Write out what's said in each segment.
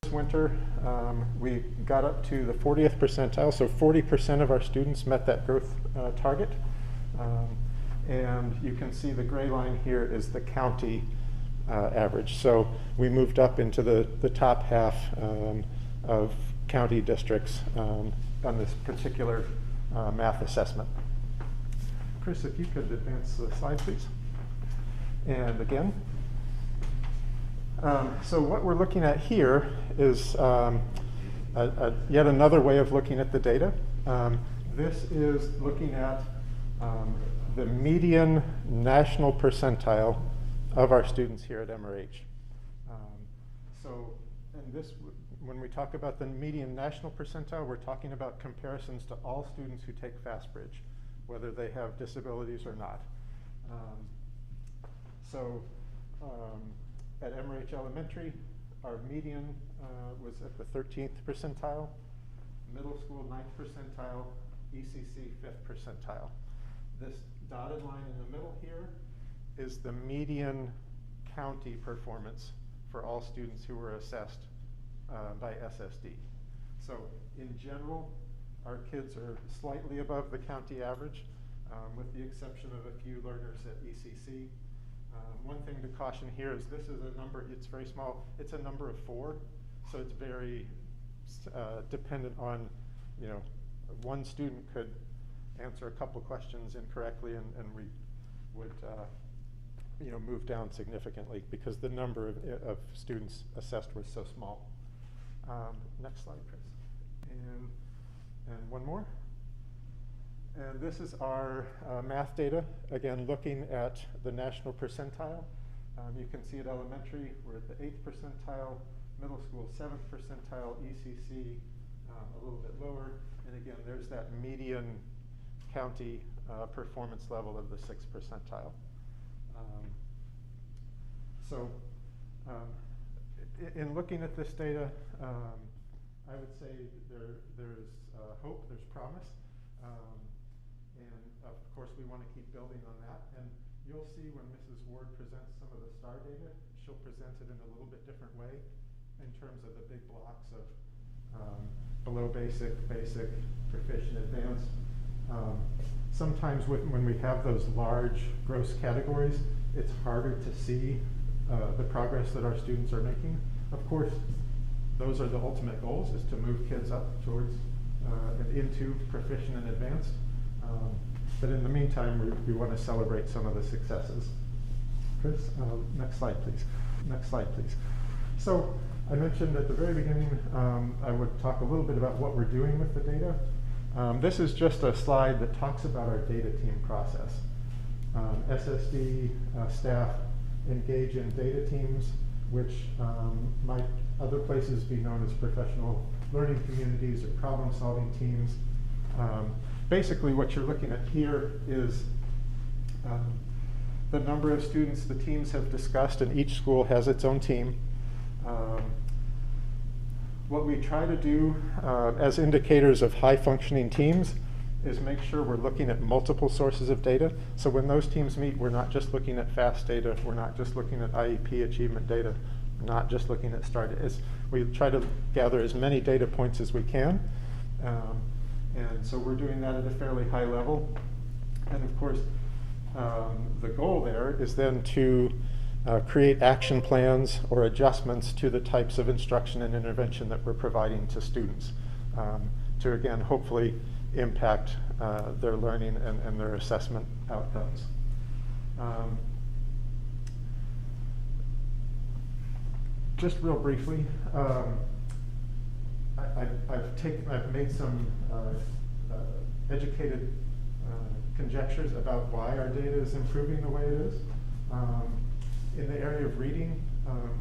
winter, we got up to the 40th percentile, so 40% of our students met that growth target. And you can see the gray line here is the county average. So we moved up into the top half of county districts on this particular math assessment. Chris, if you could advance the slide, please. And again. So what we're looking at here is yet another way of looking at the data. This is looking at the median national percentile of our students here at MRH. And this, when we talk about the median national percentile, we're talking about comparisons to all students who take FastBridge, whether they have disabilities or not. At MRH Elementary, our median was at the 13th percentile, middle school 9th percentile, ECC 5th percentile. This dotted line in the middle here is the median county performance for all students who were assessed by SSD. So in general, our kids are slightly above the county average, with the exception of a few learners at ECC. One thing to caution here is this is a number, it's very small, it's a number of 4, so it's very dependent on, one student could answer a couple questions incorrectly and we would move down significantly because the number of students assessed was so small. Next slide, Chris. And one more. And this is our math data, again, looking at the national percentile. You can see at elementary, we're at the 8th percentile, middle school 7th percentile, ECC a little bit lower. And again, there's that median county performance level of the 6th percentile. In looking at this data, I would say there's hope, there's promise. And of course, we want to keep building on that. And you'll see when Mrs. Ward presents some of the STAR data, she'll present it in a little bit different way in terms of the big blocks of below basic, basic, proficient, advanced. Sometimes when we have those large gross categories, it's harder to see the progress that our students are making. Of course, those are the ultimate goals, is to move kids up towards and into proficient and advanced. But in the meantime, we want to celebrate some of the successes. Chris, next slide, please. Next slide, please. So I mentioned at the very beginning, I would talk a little bit about what we're doing with the data. This is just a slide that talks about our data team process. SSD staff engage in data teams, which might other places be known as professional learning communities or problem-solving teams. Basically, what you're looking at here is the number of students the teams have discussed, and each school has its own team. What we try to do as indicators of high-functioning teams is make sure we're looking at multiple sources of data. So when those teams meet, we're not just looking at FAST data, we're not just looking at IEP achievement data, not just looking at STAR data. We try to gather as many data points as we can. And so we're doing that at a fairly high level. And of course, the goal there is then to create action plans or adjustments to the types of instruction and intervention that we're providing to students to, again, hopefully impact their learning and their assessment outcomes. Just real briefly, I've made some educated conjectures about why our data is improving the way it is. In the area of reading,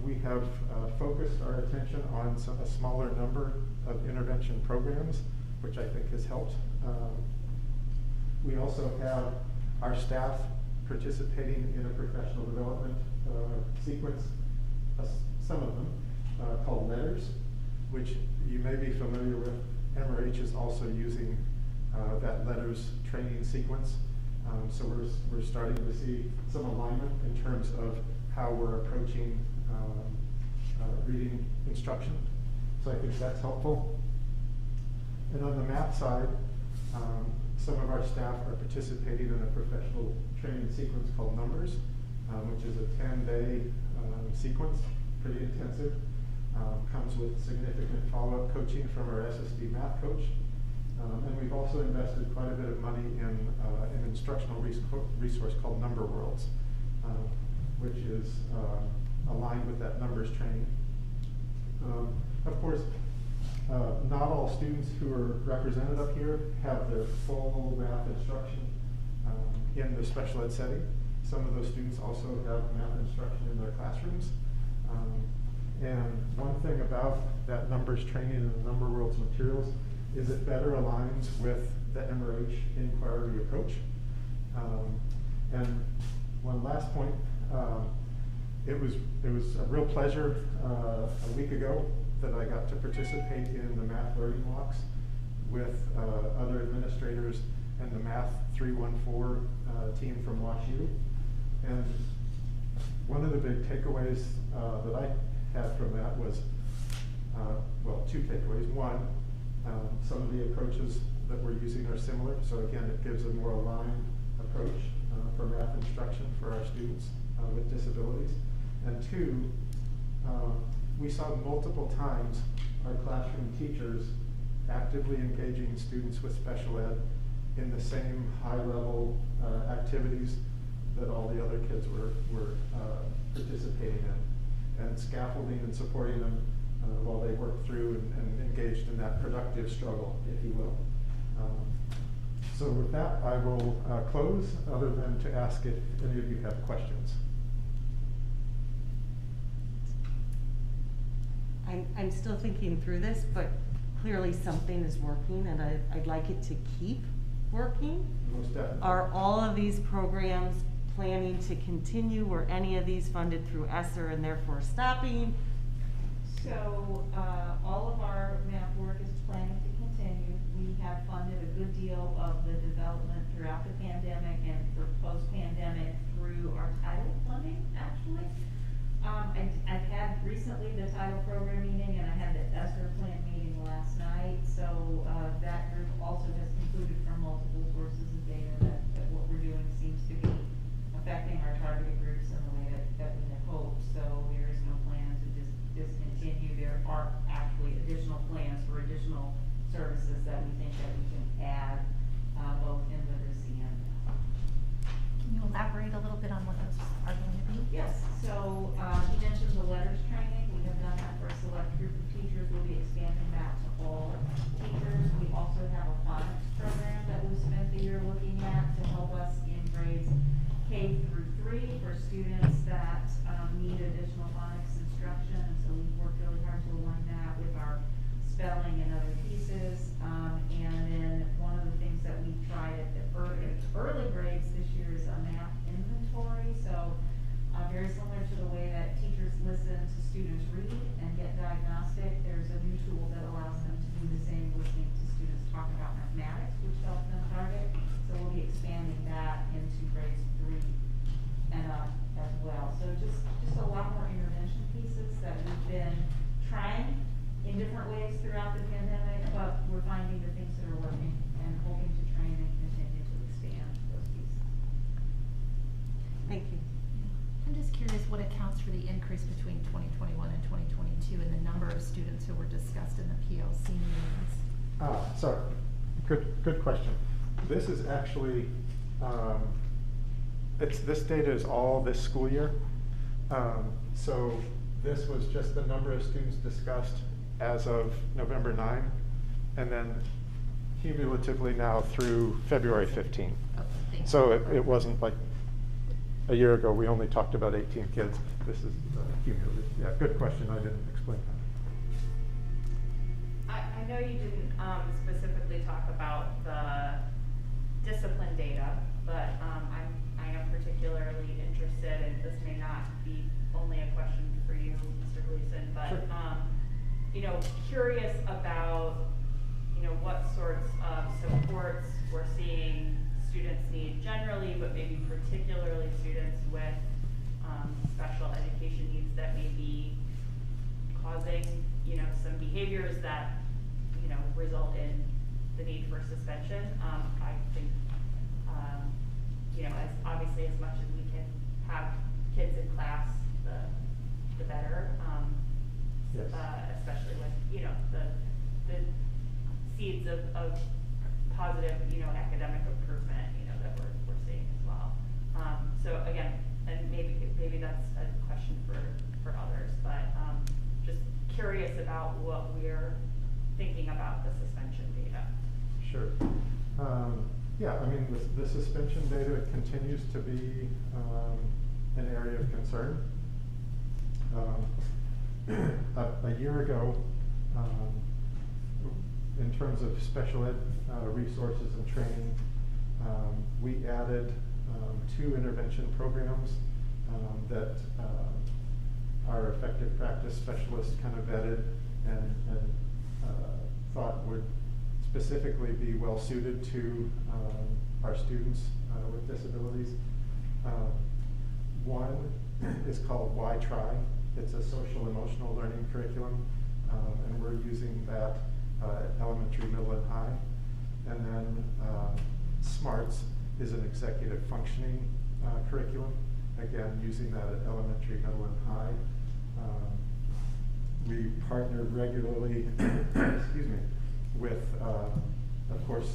we have focused our attention on a smaller number of intervention programs, which I think has helped. We also have our staff participating in a professional development sequence, some of them called letters, which you may be familiar with. MRH is also using that letters training sequence. So we're starting to see some alignment in terms of how we're approaching reading instruction. So I think that's helpful. And on the math side, some of our staff are participating in a professional training sequence called Numbers, which is a 10-day sequence, pretty intensive. Comes with significant follow-up coaching from our SSD math coach. And we've also invested quite a bit of money in an instructional resource called Number Worlds, which is aligned with that numbers training. Of course, not all students who are represented up here have their full math instruction in the special ed setting. Some of those students also have math instruction in their classrooms. And one thing about that numbers training and the Number Worlds materials is it better aligns with the MRH inquiry approach. And one last point, it was a real pleasure a week ago that I got to participate in the math learning walks with other administrators and the Math 314 team from WashU. And one of the big takeaways that I had from that was, well, two takeaways. One, some of the approaches that we're using are similar. So again, it gives a more aligned approach for math instruction for our students with disabilities. And two, we saw multiple times our classroom teachers actively engaging students with special ed in the same high-level activities that all the other kids were participating in, and scaffolding and supporting them while they worked through and engaged in that productive struggle, if you will. So with that, I will close, other than to ask if any of you have questions. I'm still thinking through this, but clearly something is working, and I'd like it to keep working. Most definitely. Are all of these programs planning to continue? Were any of these funded through ESSER and therefore stopping? So all of our math work is planning to continue. We have funded a good deal of the development throughout the pandemic and for post-pandemic through our title funding, actually. I've had recently the title program meeting, and I had the ESSER plant meeting last night. So that group also has concluded from multiple sources of data that what we're doing seems to be affecting our target groups in the way that we had hoped. So there is no plan to discontinue. There are actually additional plans for additional services that we think that we can add, both in literacy and math. Can you elaborate a little bit on what those are going to be? Yes, so he mentioned the letters training. We have done that for a select group of teachers. We'll be expanding that to all teachers. We also have a phonics program that we spent the year looking at to help us in grades K through 3 for students that need additional phonics instruction. And so we've worked really hard to align that with our spelling and other pieces. And then one of the things that we tried at the early grades this year is a math inventory. So very similar to the way that teachers listen to students read and get diagnostic, there's a new tool that allows them to do the same listening to students talk about mathematics, which helps them target. So we'll be expanding that into grades 3 and up as well. So just a lot more intervention pieces that we've been trying in different ways throughout the pandemic, but we're finding the things that are working and hoping to train and continue to expand those pieces. Thank you. I'm just curious what accounts for the increase between 2021 and 2022 and the number of students who were discussed in the PLC meetings. So, good question. This is actually, this data is all this school year. So this was just the number of students discussed as of November 9, and then cumulatively now through February 15. Oh, So it wasn't like a year ago we only talked about 18 kids. This is cumulative. Yeah, good question. I didn't explain that. I know you didn't specifically talk about the discipline data, but I am particularly interested, and this may not be only a question for you, Mr. Gleason, but sure. You know, curious about what sorts of supports we're seeing students need generally, but maybe particularly students with special education needs that may be causing you know, some behaviors that, you know, result in the need for suspension. I think, you know, as obviously as much as we can have kids in class, the better. Yes. Especially with, you know, the seeds of positive, you know, academic improvement, you know, that we're seeing as well. So again, and maybe that's a question for others, but just curious about what we're thinking about the suspension data. Sure. Yeah, I mean, the suspension data continues to be an area of concern. A year ago, in terms of special ed resources and training, we added 2 intervention programs that our effective practice specialists kind of vetted and thought would specifically be well suited to our students with disabilities. One is called Why Try. It's a social emotional learning curriculum, and we're using that at elementary, middle, and high. And then SMARTS is an executive functioning curriculum, again using that at elementary, middle, and high. We partner regularly excuse me, with, of course,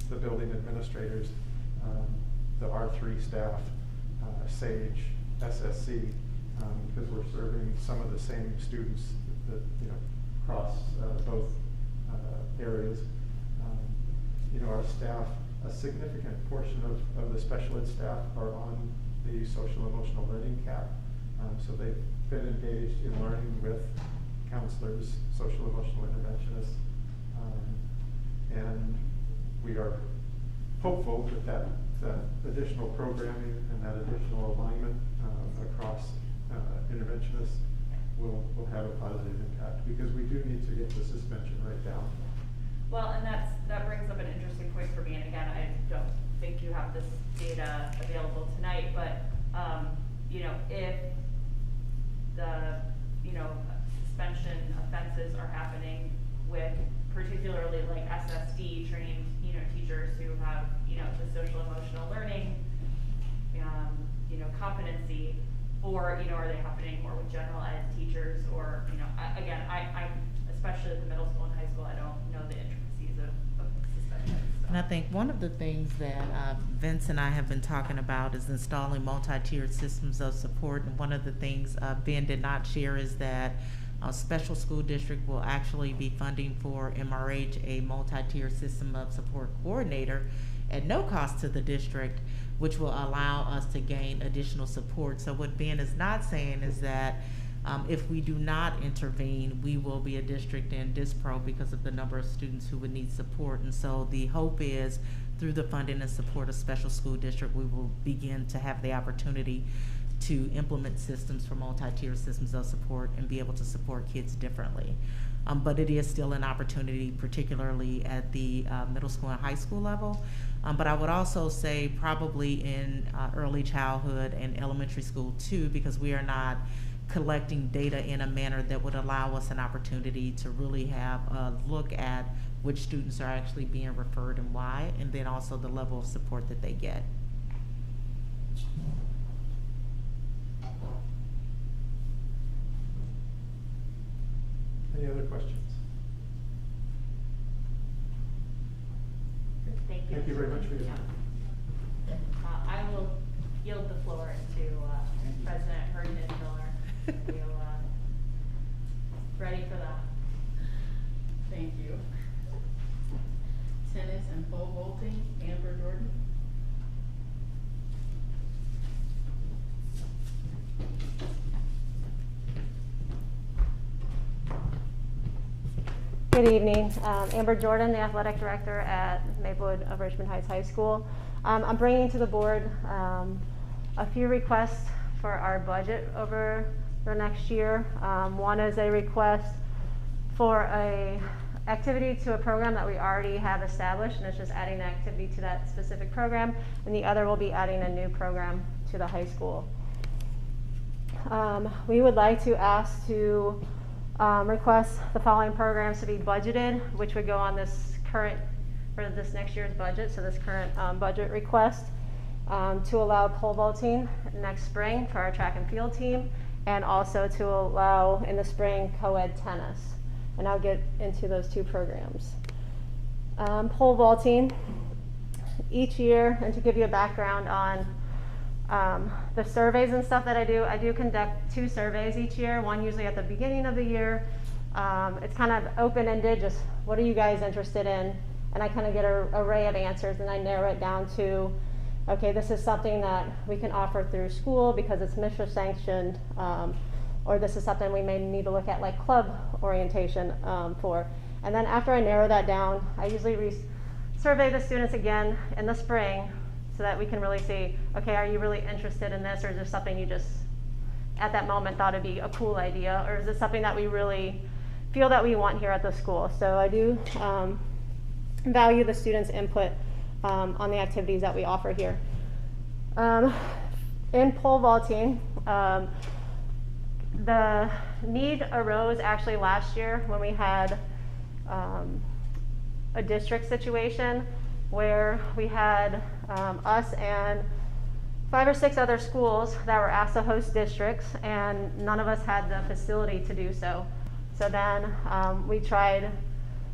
the building administrators, the R3 staff, SAGE, SSC, because we're serving some of the same students that, you know, across both areas. You know, our staff, a significant portion of the special ed staff are on the social emotional learning cap. So they've been engaged in learning with counselors, social emotional interventionists, and we are hopeful that additional programming and that additional alignment across interventionists will have a positive impact, because we do need to get the suspension rate down. Well, and that brings up an interesting point for me, and again, I don't think you have this data available tonight, but you know, if the, you know, suspension offenses are happening with particularly like SSD trained, you know, teachers who have, you know, the social emotional learning, you know, competency, or, you know, are they happening more with general ed teachers, or, you know, again, I'm especially at the middle school and high school, I don't know the intricacies of suspension. So. And I think one of the things that Vince and I have been talking about is installing multi-tiered systems of support. And one of the things Ben did not share is that a special school district will actually be funding for MRH a multi-tiered system of support coordinator at no cost to the district, which will allow us to gain additional support. So what Ben is not saying is that if we do not intervene, we will be a district in dispro because of the number of students who would need support. And so the hope is, through the funding and support of special school district, we will begin to have the opportunity to implement systems for multi-tier systems of support and be able to support kids differently. But it is still an opportunity, particularly at the middle school and high school level. But I would also say probably in early childhood and elementary school too, because we are not collecting data in a manner that would allow us an opportunity to really have a look at which students are actually being referred and why, and then also the level of support that they get. Any other questions? Thank you. Thank you very much for your time. I will yield the floor to President Herdman-Miller. We'll, ready for that. Thank you. Tennis and pole vaulting, Amber Jordan. Good evening. Amber Jordan, the athletic director at Maplewood of Richmond Heights High School. I'm bringing to the board a few requests for our budget over the next year. One is a request for a activity to a program that we already have established, and it's just adding an activity to that specific program, and the other will be adding a new program to the high school. We would like to ask to requests the following programs to be budgeted, which would go on this next year's budget, so this current budget request, to allow pole vaulting next spring for our track and field team, and also to allow in the spring co-ed tennis. And I'll get into those two programs. Pole vaulting, each year, and to give you a background on the surveys and stuff that I do conduct 2 surveys each year, one usually at the beginning of the year. It's kind of open-ended, just what are you guys interested in? And I kind of get an array of answers, and I narrow it down to, okay, this is something that we can offer through school because it's MISHRA sanctioned, or this is something we may need to look at like club orientation for. And then after I narrow that down, I usually survey the students again in the spring so that we can really see, okay, are you really interested in this, or is there something you just at that moment thought it'd be a cool idea, or is it something that we really feel that we want here at the school? So I do value the students' input on the activities that we offer here. In pole vaulting, the need arose actually last year when we had a district situation where we had us and 5 or 6 other schools that were asked to host districts, and none of us had the facility to do so. So then we tried.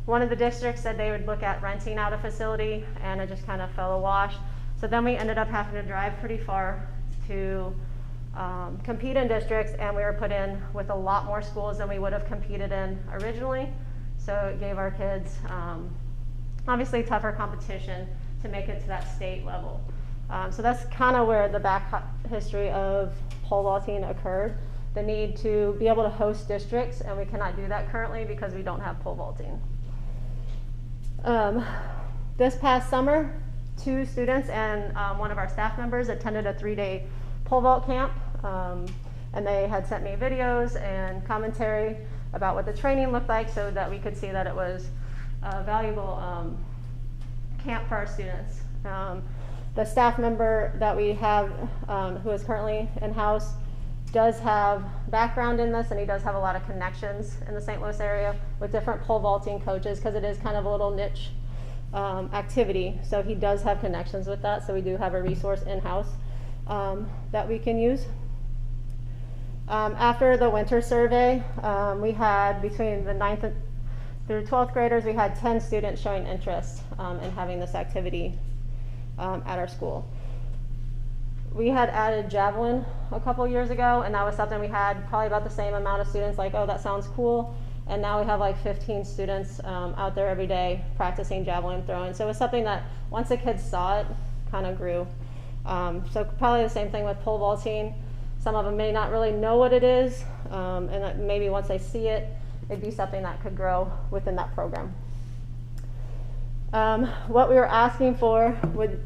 One of the districts said they would look at renting out a facility, and it just kind of fell awash. So then we ended up having to drive pretty far to compete in districts, and we were put in with a lot more schools than we would have competed in originally. So it gave our kids obviously tougher competition to make it to that state level. So that's kind of where the back history of pole vaulting occurred. The need to be able to host districts, and we cannot do that currently because we don't have pole vaulting. This past summer, 2 students and one of our staff members attended a 3-day pole vault camp, and they had sent me videos and commentary about what the training looked like so that we could see that it was a valuable camp for our students. The staff member that we have who is currently in-house does have background in this, and he does have a lot of connections in the St. Louis area with different pole vaulting coaches because it is kind of a little niche activity. So he does have connections with that, so we do have a resource in-house that we can use. After the winter survey, we had between the 9th through 12th graders, we had 10 students showing interest in having this activity at our school. We had added javelin a couple years ago, and that was something we had probably about the same amount of students like, oh, that sounds cool. And now we have like 15 students out there every day practicing javelin throwing. So it was something that once the kids saw it, kind of grew. So probably the same thing with pole vaulting. Some of them may not really know what it is, and that maybe once they see it, it'd be something that could grow within that program. What we were asking for would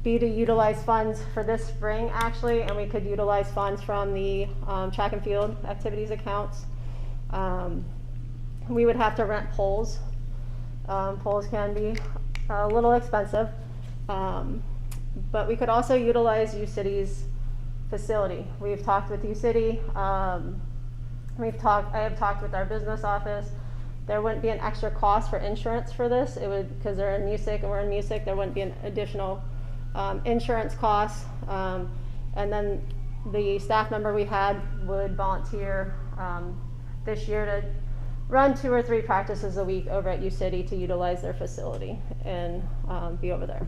be to utilize funds for this spring, actually, and we could utilize funds from the track and field activities accounts. We would have to rent poles. Poles can be a little expensive, but we could also utilize UCity's facility. We've talked with UCity. I have talked with our business office. There wouldn't be an extra cost for insurance for this. It would, because they're in music and we're in music, there wouldn't be an additional insurance cost. And then the staff member we had would volunteer this year to run 2 or 3 practices a week over at UCity to utilize their facility and be over there.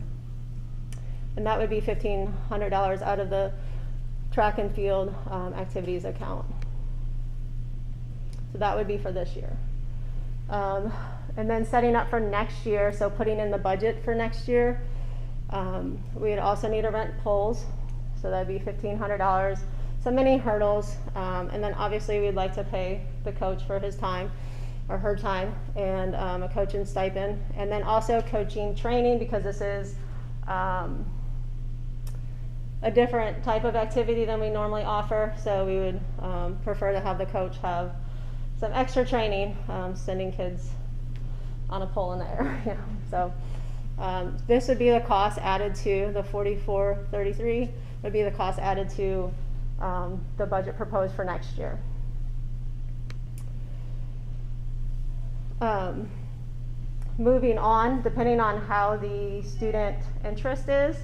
And that would be $1,500 out of the track and field activities account. So that would be for this year. And then setting up for next year, so putting in the budget for next year, we would also need to rent poles, so that'd be $1,500. So many hurdles, and then obviously we'd like to pay the coach for his time or her time, and a coaching stipend, and then also coaching training, because this is a different type of activity than we normally offer. So we would prefer to have the coach have some extra training, sending kids on a pole in the air. Yeah. So this would be the cost added to the $44.33 would be the cost added to the budget proposed for next year. moving on, depending on how the student interest is,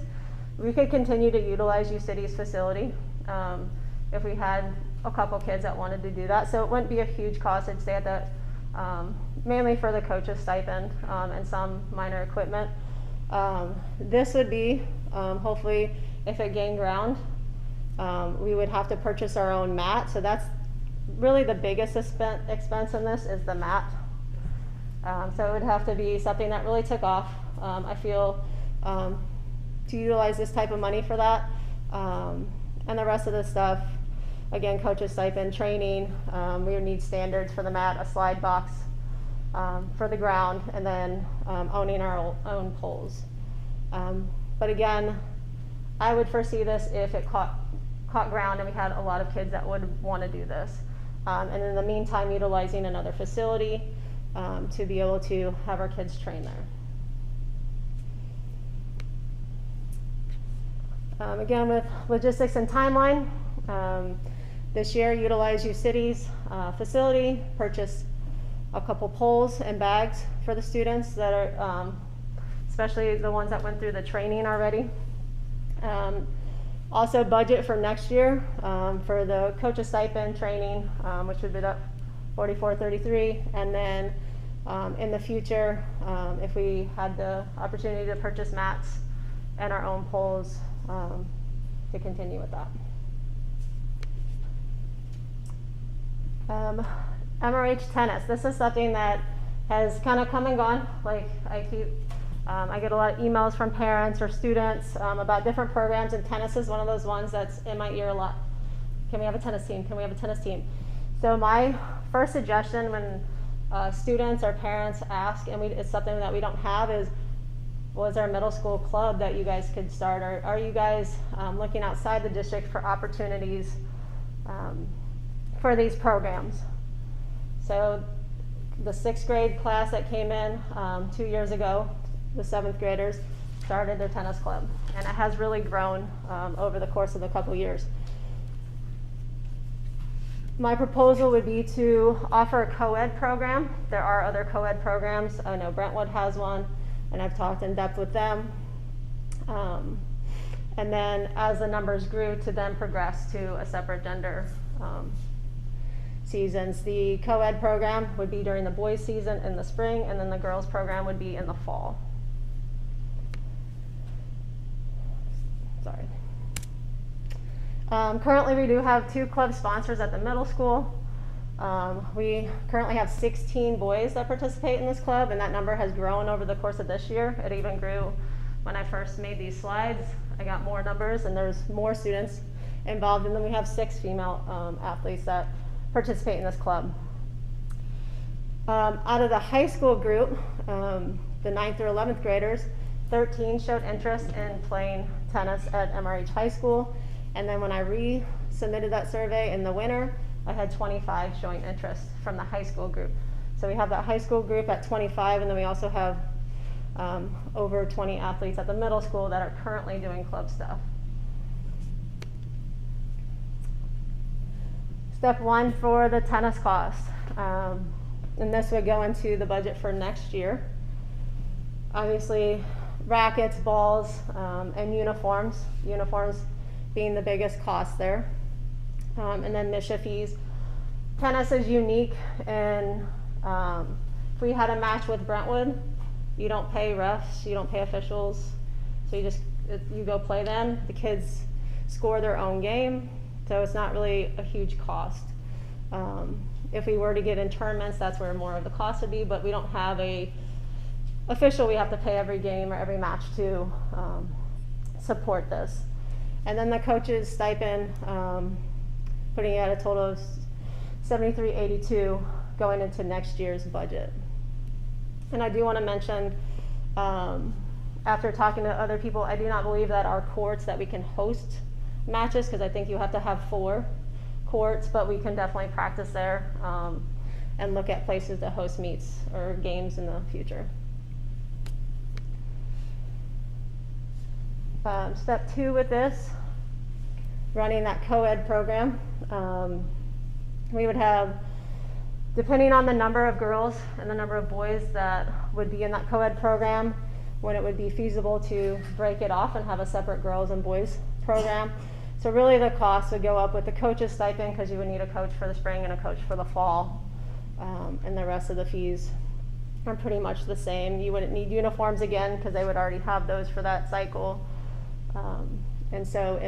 we could continue to utilize UCity's facility if we had a couple kids that wanted to do that. So it wouldn't be a huge cost. It'd stay at the, mainly for the coach's stipend and some minor equipment. This would be, hopefully, if it gained ground, we would have to purchase our own mat. So that's really the biggest expense in this is the mat. So it would have to be something that really took off. I feel to utilize this type of money for that. And the rest of the stuff, again, coach's stipend, training, we would need standards for the mat, a slide box for the ground, and then owning our own poles. But again, I would foresee this if it caught ground and we had a lot of kids that would want to do this. And in the meantime, utilizing another facility to be able to have our kids train there. Again, with logistics and timeline, this year utilize UCity's facility, purchase a couple poles and bags for the students that are, especially the ones that went through the training already. Also budget for next year for the coach's stipend training, which would be up $44.33, and then in the future, if we had the opportunity to purchase mats and our own poles, to continue with that. MRH tennis. This is something that has kind of come and gone. Like I get a lot of emails from parents or students about different programs, and tennis is one of those ones that's in my ear a lot. Can we have a tennis team? Can we have a tennis team? So my first suggestion when students or parents ask, and it's something that we don't have, is was there a middle school club that you guys could start? Or are you guys looking outside the district for opportunities for these programs? So the 6th grade class that came in 2 years ago, the 7th graders started their tennis club, and it has really grown over the course of a couple years. My proposal would be to offer a co-ed program. There are other co-ed programs. I know Brentwood has one, and I've talked in depth with them. And then as the numbers grew, to then progress to a separate gender seasons. The co-ed program would be during the boys season in the spring, and then the girls program would be in the fall. Sorry. Currently we do have 2 club sponsors at the middle school. We currently have 16 boys that participate in this club, and that number has grown over the course of this year. It even grew when I first made these slides. I got more numbers, and there's more students involved, and then we have 6 female athletes that participate in this club. Out of the high school group, the 9th through 11th graders, 13 showed interest in playing tennis at MRH High School, and then when I resubmitted that survey in the winter, I had 25 showing interest from the high school group. So we have that high school group at 25, and then we also have over 20 athletes at the middle school that are currently doing club stuff. Step 1 for the tennis cost. And this would go into the budget for next year. Obviously, rackets, balls, and uniforms. Uniforms being the biggest cost there. And then MSHA fees. Tennis is unique, and if we had a match with Brentwood, you don't pay refs, you don't pay officials, so you go play them. The kids score their own game, so it's not really a huge cost. If we were to get in tournaments, that's where more of the cost would be, but we don't have a official we have to pay every game or every match to support this. And then the coach's stipend, putting it at a total of $73.82 going into next year's budget. And I do want to mention, after talking to other people, I do not believe that our courts that we can host matches, because I think you have to have 4 courts, but we can definitely practice there and look at places to host meets or games in the future. Step 2 with this, running that co-ed program. We would have Depending on the number of girls and the number of boys that would be in that co-ed program, when it would be feasible to break it off and have a separate girls and boys program. So really the cost would go up with the coach's stipend, because you would need a coach for the spring and a coach for the fall. And the rest of the fees are pretty much the same. You wouldn't need uniforms again, because they would already have those for that cycle. And so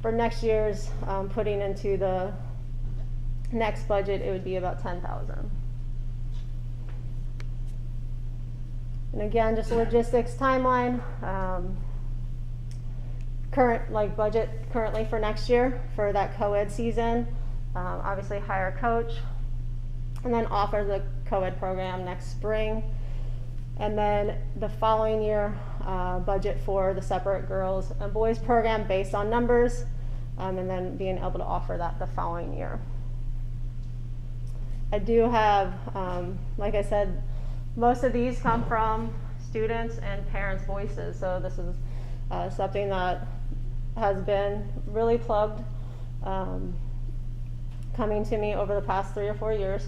for next year's putting into the next budget, it would be about $10,000. And again, just logistics timeline. Current budget currently for next year for that co-ed season. Obviously hire a coach, and then offer the co-ed program next spring. And then the following year, budget for the separate girls and boys program based on numbers, and then being able to offer that the following year. I do have, like I said, most of these come from students and parents' voices. So this is something that has been really plugged, coming to me over the past 3 or 4 years.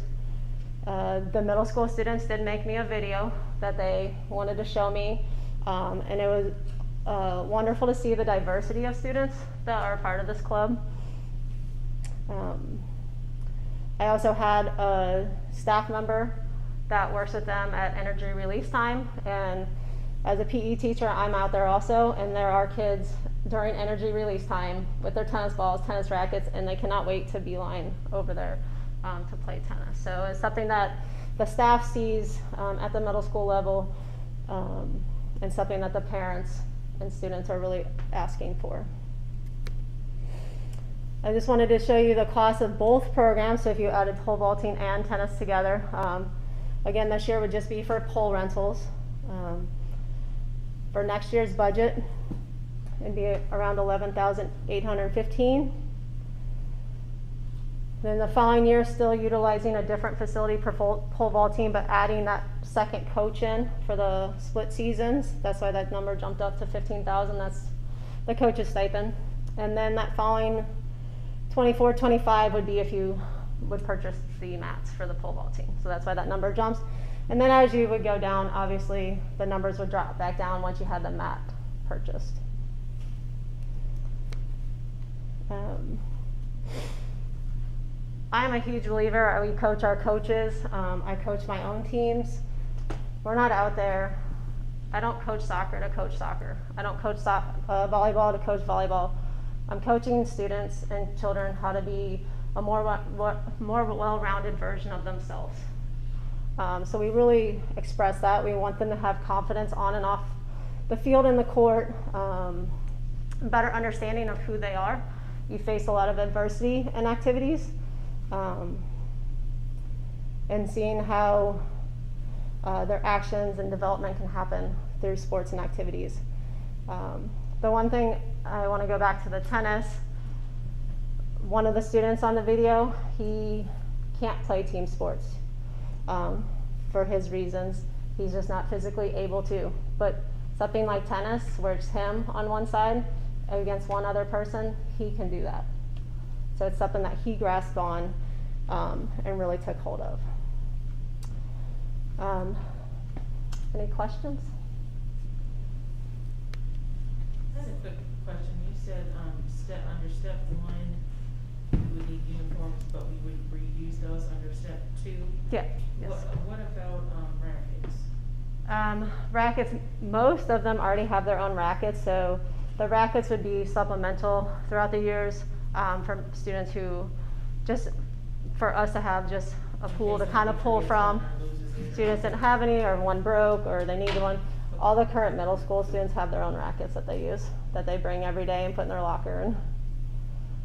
The middle school students did make me a video that they wanted to show me, and it was wonderful to see the diversity of students that are part of this club. I also had a staff member that works with them at energy release time, and as a PE teacher, I'm out there also, and there are kids during energy release time with their tennis balls, tennis rackets, and they cannot wait to beeline over there to play tennis. So it's something that the staff sees at the middle school level, and something that the parents and students are really asking for. I just wanted to show you the cost of both programs. So if you added pole vaulting and tennis together, again, this year would just be for pole rentals. For next year's budget, it'd be around $11,815. Then the following year, still utilizing a different facility for pole vaulting, but adding that second coach in for the split seasons. That's why that number jumped up to $15,000. That's the coach's stipend. And then that following 24-25 would be if you would purchase the mats for the pole vaulting. So that's why that number jumps. And then as you would go down, obviously the numbers would drop back down once you had the mat purchased. I'm a huge believer. We coach our coaches. I coach my own teams. We're not out there. I don't coach soccer to coach soccer. I don't coach volleyball to coach volleyball. I'm coaching students and children how to be a more well-rounded version of themselves. So we really express that. We want them to have confidence on and off the field and the court, better understanding of who they are. You face a lot of adversity in activities, and seeing how their actions and development can happen through sports and activities. The one thing, I want to go back to the tennis. One of the students on the video, he can't play team sports for his reasons. He's just not physically able to. But something like tennis, where it's him on one side against one other person, he can do that. So it's something that he grasped on and really took hold of. Any questions? I have a quick question. You said under step 1, we would need uniforms, but we would reuse those under step 2. Yeah. Yes. What about rackets? Rackets, most of them already have their own rackets, so the rackets would be supplemental throughout the years for students who, just for us to have just a pool to kind of pull from. Students didn't have any, or one broke, or they needed one. All the current middle school students have their own rackets that they use, that they bring every day and put in their locker.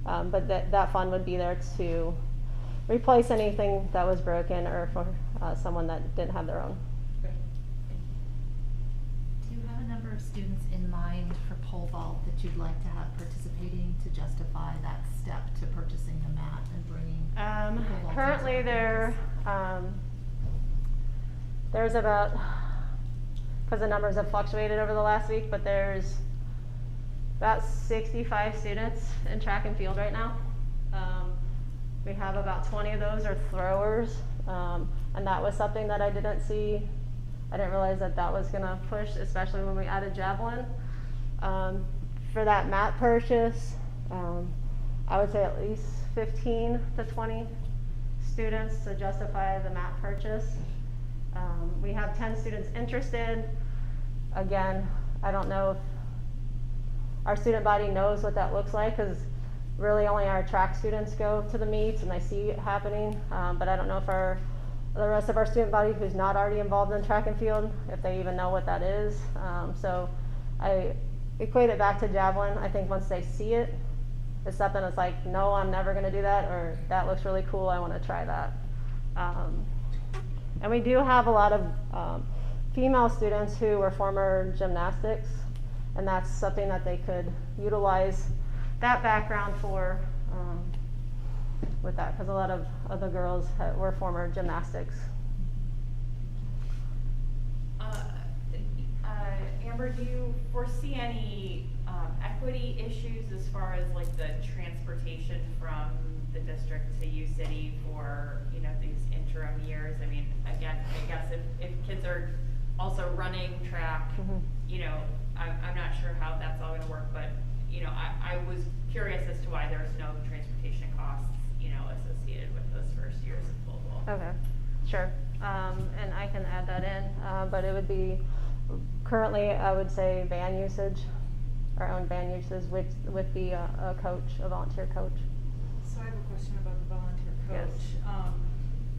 And, but that fund would be there to replace anything that was broken, or for someone that didn't have their own. Do you have a number of students in mind for pole vault that you'd like to have participating to justify that step to purchasing the mat and bringing? Currently there's about, because the numbers have fluctuated over the last week, but there's about 65 students in track and field right now. We have about 20 of those are throwers And that was something that I didn't see. I didn't realize that that was gonna push, especially when we added Javelin. For that mat purchase, I would say at least 15 to 20 students to justify the mat purchase. We have 10 students interested. Again, I don't know if our student body knows what that looks like, because really only our track students go to the meets and they see it happening. But I don't know if the rest of our student body who's not already involved in track and field, if they even know what that is. So I equate it back to Javelin. I think once they see it, it's something that's like, no, I'm never gonna do that, or that looks really cool, I wanna try that. And we do have a lot of female students who were former gymnastics, and that's something that they could utilize that background for with that, because a lot of the girls were former gymnastics. Amber, do you foresee any equity issues as far as like the transportation from the district to U City for, you know, these interim years? I mean, again, I guess if kids are also running track, you know, I'm not sure how that's all gonna work, but, you know, I was curious as to why there's no transportation costs, you know, associated with those first years of pole vault. Okay, sure. And I can add that in, but it would be currently, I would say, van usage, our own van usage with the a coach, a volunteer coach. So I have a question about the volunteer coach.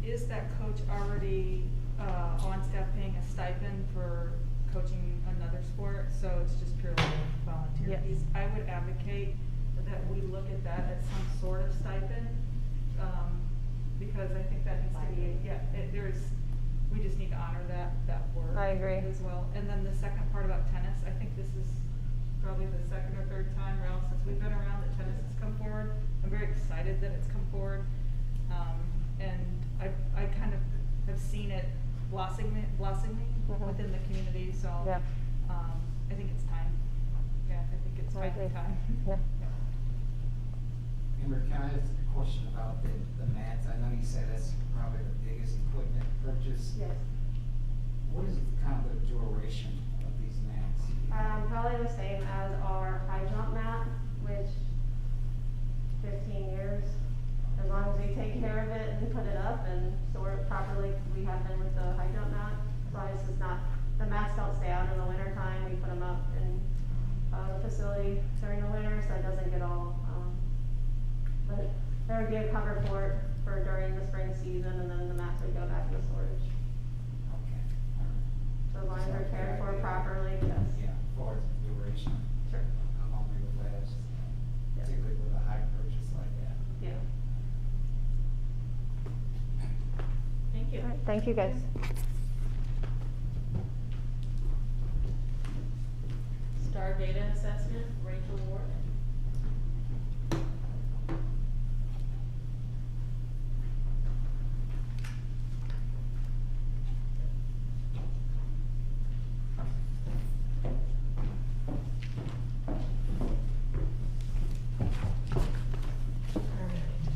Yes. Is that coach already on staff paying a stipend for coaching another sport? So it's just purely a volunteer Yes. piece. I would advocate that we look at that as some sort of stipend, because I think that needs to be, we just need to honor that work. I agree. As well. And then the second part about tennis, I think this is probably the second or third time, Ralph, since we've been around that tennis has come forward. I'm very excited that it's come forward. And I kind of have seen it blossoming within the community, so Yeah. I think it's time. Yeah, I think it's I finally agree. time. Yeah. Amber, can I ask a question about the mats? I know you said that's probably the biggest equipment purchase. Yes. What is kind of the duration of these mats? Probably the same as our high jump mat, which 15 years. As long as we take care of it and put it up and store it properly, we have been with the high jump mat. As long as it's not, the mats don't stay out in the winter time. We put them up in the facility during the winter, so it doesn't get all. But there would be a cover for during the spring season, and then the mats would go back in the storage. Okay. All right. So as long as they're cared for properly, yes. Yeah, for its duration. Sure. How long they would last, Yeah. particularly with a high purchase like that. Yeah. Thank you. All right, thank you guys. Star data assessment, Rachel Ward.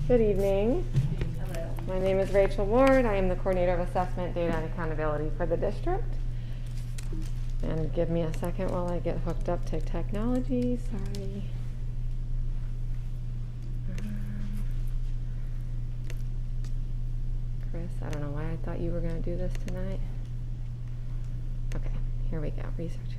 Good evening. Hello. My name is Rachel Ward. I am the Coordinator of Assessment, Data, and Accountability for the district. And give me a second while I get hooked up to technology. Sorry. Chris, I don't know why I thought you were going to do this tonight. Okay, here we go. Research it.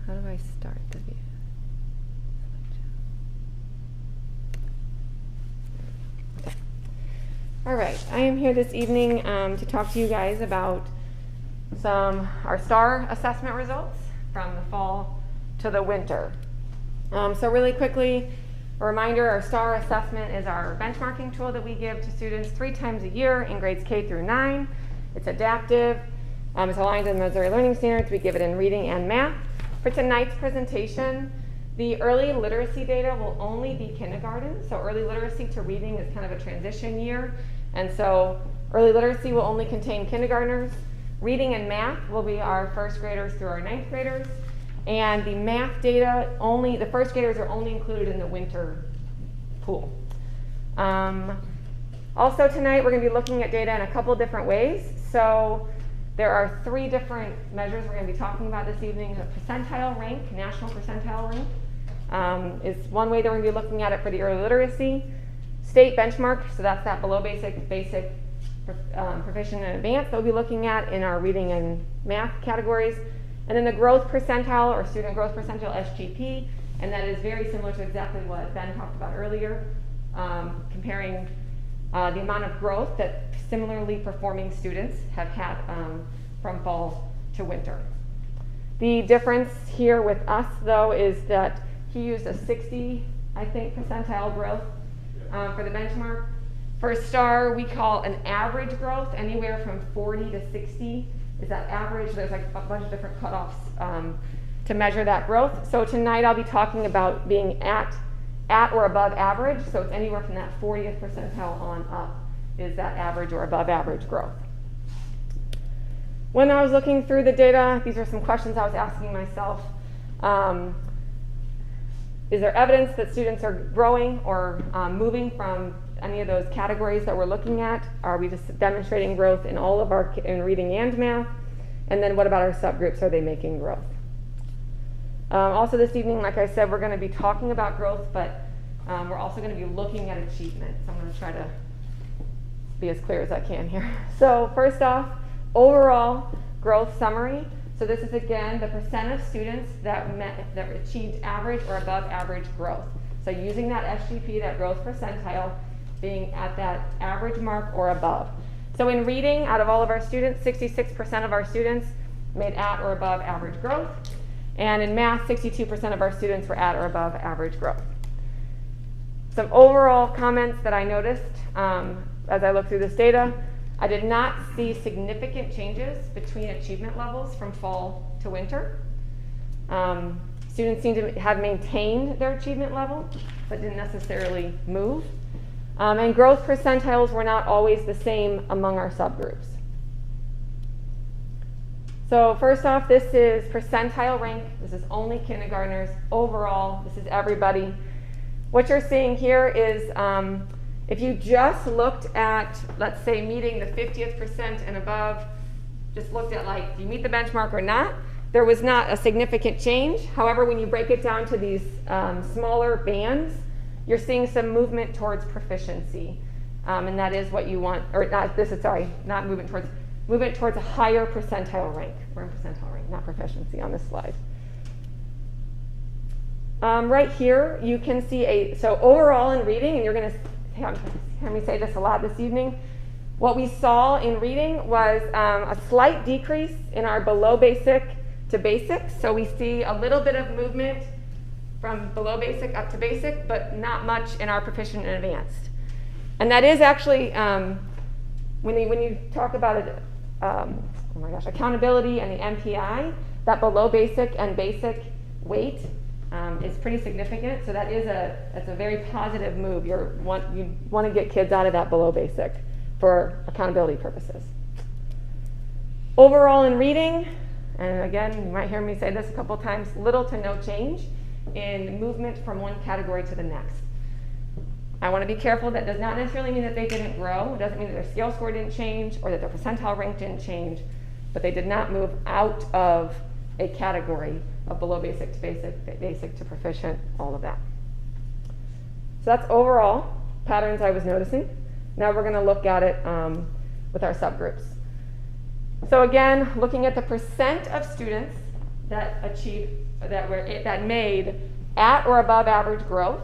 How do I start the view? Okay. All right, I am here this evening to talk to you guys about our STAR assessment results from the fall to the winter. So really quickly, a reminder, our STAR assessment is our benchmarking tool that we give to students 3 times a year in grades K through 9. It's adaptive. It's aligned to the Missouri Learning Standards. We give it in reading and math. For tonight's presentation, the early literacy data will only be kindergarten. So early literacy to reading is kind of a transition year. And so early literacy will only contain kindergartners. Reading and math will be our first graders through our ninth graders. And the math data, the first graders are only included in the winter pool. Also tonight, we're going to be looking at data in a couple different ways. So there are 3 different measures we're going to be talking about this evening. The percentile rank, national percentile rank, is one way that we're going to be looking at it for the early literacy. State benchmark, so that's that below basic, proficient, and advanced that we'll be looking at in our reading and math categories. And then the growth percentile, or student growth percentile, SGP, and that is very similar to exactly what Ben talked about earlier, comparing the amount of growth that similarly performing students have had from fall to winter. The difference here with us, though, is that he used a 60, I think, percentile growth for the benchmark. For a STAR, we call an average growth anywhere from 40 to 60 is that average. There's like a bunch of different cutoffs to measure that growth. So tonight I'll be talking about being at or above average. So it's anywhere from that 40th percentile on up is that average or above average growth. When I was looking through the data, these are some questions I was asking myself. Is there evidence that students are growing or moving from any of those categories that we're looking at? Are we just demonstrating growth in all of our in reading and math? And then what about our subgroups? Are they making growth? Also this evening, like I said, we're going to be talking about growth, but we're also going to be looking at achievement. So I'm going to try to be as clear as I can here. So first off, overall growth summary. So this is again the percent of students that achieved average or above average growth. So using that SGP, that growth percentile, being at that average mark or above. So in reading, out of all of our students, 66% of our students made at or above average growth. And in math, 62% of our students were at or above average growth. Some overall comments that I noticed as I looked through this data. I did not see significant changes between achievement levels from fall to winter. Students seem to have maintained their achievement level, but didn't necessarily move. And growth percentiles were not always the same among our subgroups. So first off, this is percentile rank. This is only kindergartners. Overall, this is everybody. What you're seeing here is if you just looked at, let's say, meeting the 50th percent and above, just looked at like, do you meet the benchmark or not? There was not a significant change. However, when you break it down to these smaller bands, you're seeing some movement towards proficiency. And that is what you want, or not, this is, sorry, not movement towards a higher percentile rank. We're in percentile rank, not proficiency on this slide. Right here, you can see so overall in reading, and you're going to hear me say this a lot this evening, what we saw in reading was a slight decrease in our below basic to basic. So we see a little bit of movement from below basic up to basic, but not much in our proficient and advanced. And that is actually, when you talk about it, oh my gosh, accountability and the MPI, that below basic and basic weight is pretty significant. So that's a very positive move. You want to get kids out of that below basic for accountability purposes. Overall in reading, and again, you might hear me say this a couple times, little to no change in movement from one category to the next. I want to be careful. That does not necessarily mean that they didn't grow. It doesn't mean that their scale score didn't change or that their percentile rank didn't change, but they did not move out of a category of below basic to basic, basic to proficient, all of that. So that's overall patterns I was noticing. Now we're going to look at it with our subgroups. So again, looking at the percent of students that made at or above average growth.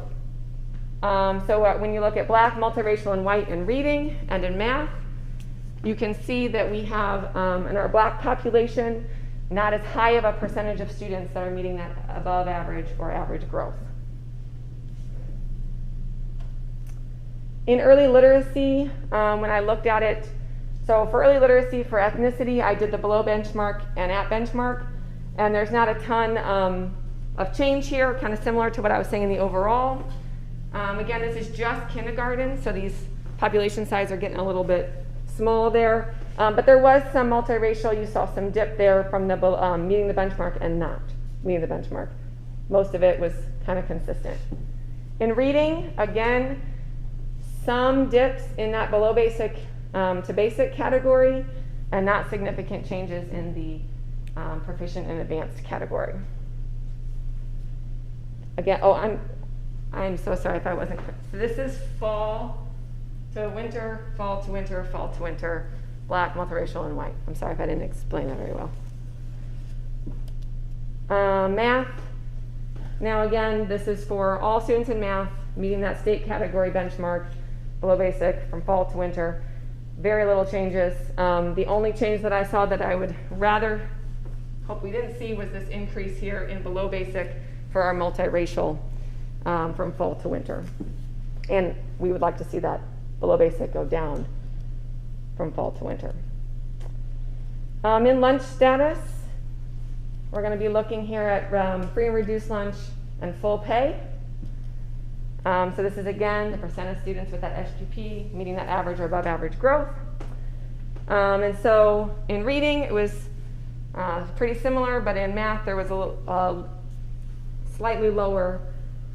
So when you look at Black, multiracial, and white in reading and in math, you can see that we have in our Black population not as high of a percentage of students that are meeting that above average or average growth. In early literacy, when I looked at it, so for early literacy, for ethnicity, I did the below benchmark and at benchmark, and there's not a ton of change here, kind of similar to what I was saying in the overall. Again, this is just kindergarten, so these population sizes are getting a little bit small there. But there was some multiracial. You saw some dip there from the meeting the benchmark and not meeting the benchmark. Most of it was kind of consistent. In reading, again, some dips in that below basic to basic category, and not significant changes in the proficient and advanced category. Again, oh, I'm so sorry if I wasn't clear. So this is fall to winter, fall to winter, fall to winter, black, multiracial, and white. I'm sorry if I didn't explain that very well. Math. Now again, this is for all students in math meeting that state category benchmark below basic from fall to winter. Very little changes. The only change that I saw that I would rather hope we didn't see was this increase here in below basic for our multiracial from fall to winter. And we would like to see that below basic go down from fall to winter. In lunch status, we're going to be looking here at free and reduced lunch and full pay. So this is again the percent of students with that SGP meeting that average or above average growth. And so in reading it was pretty similar, but in math there was a slightly lower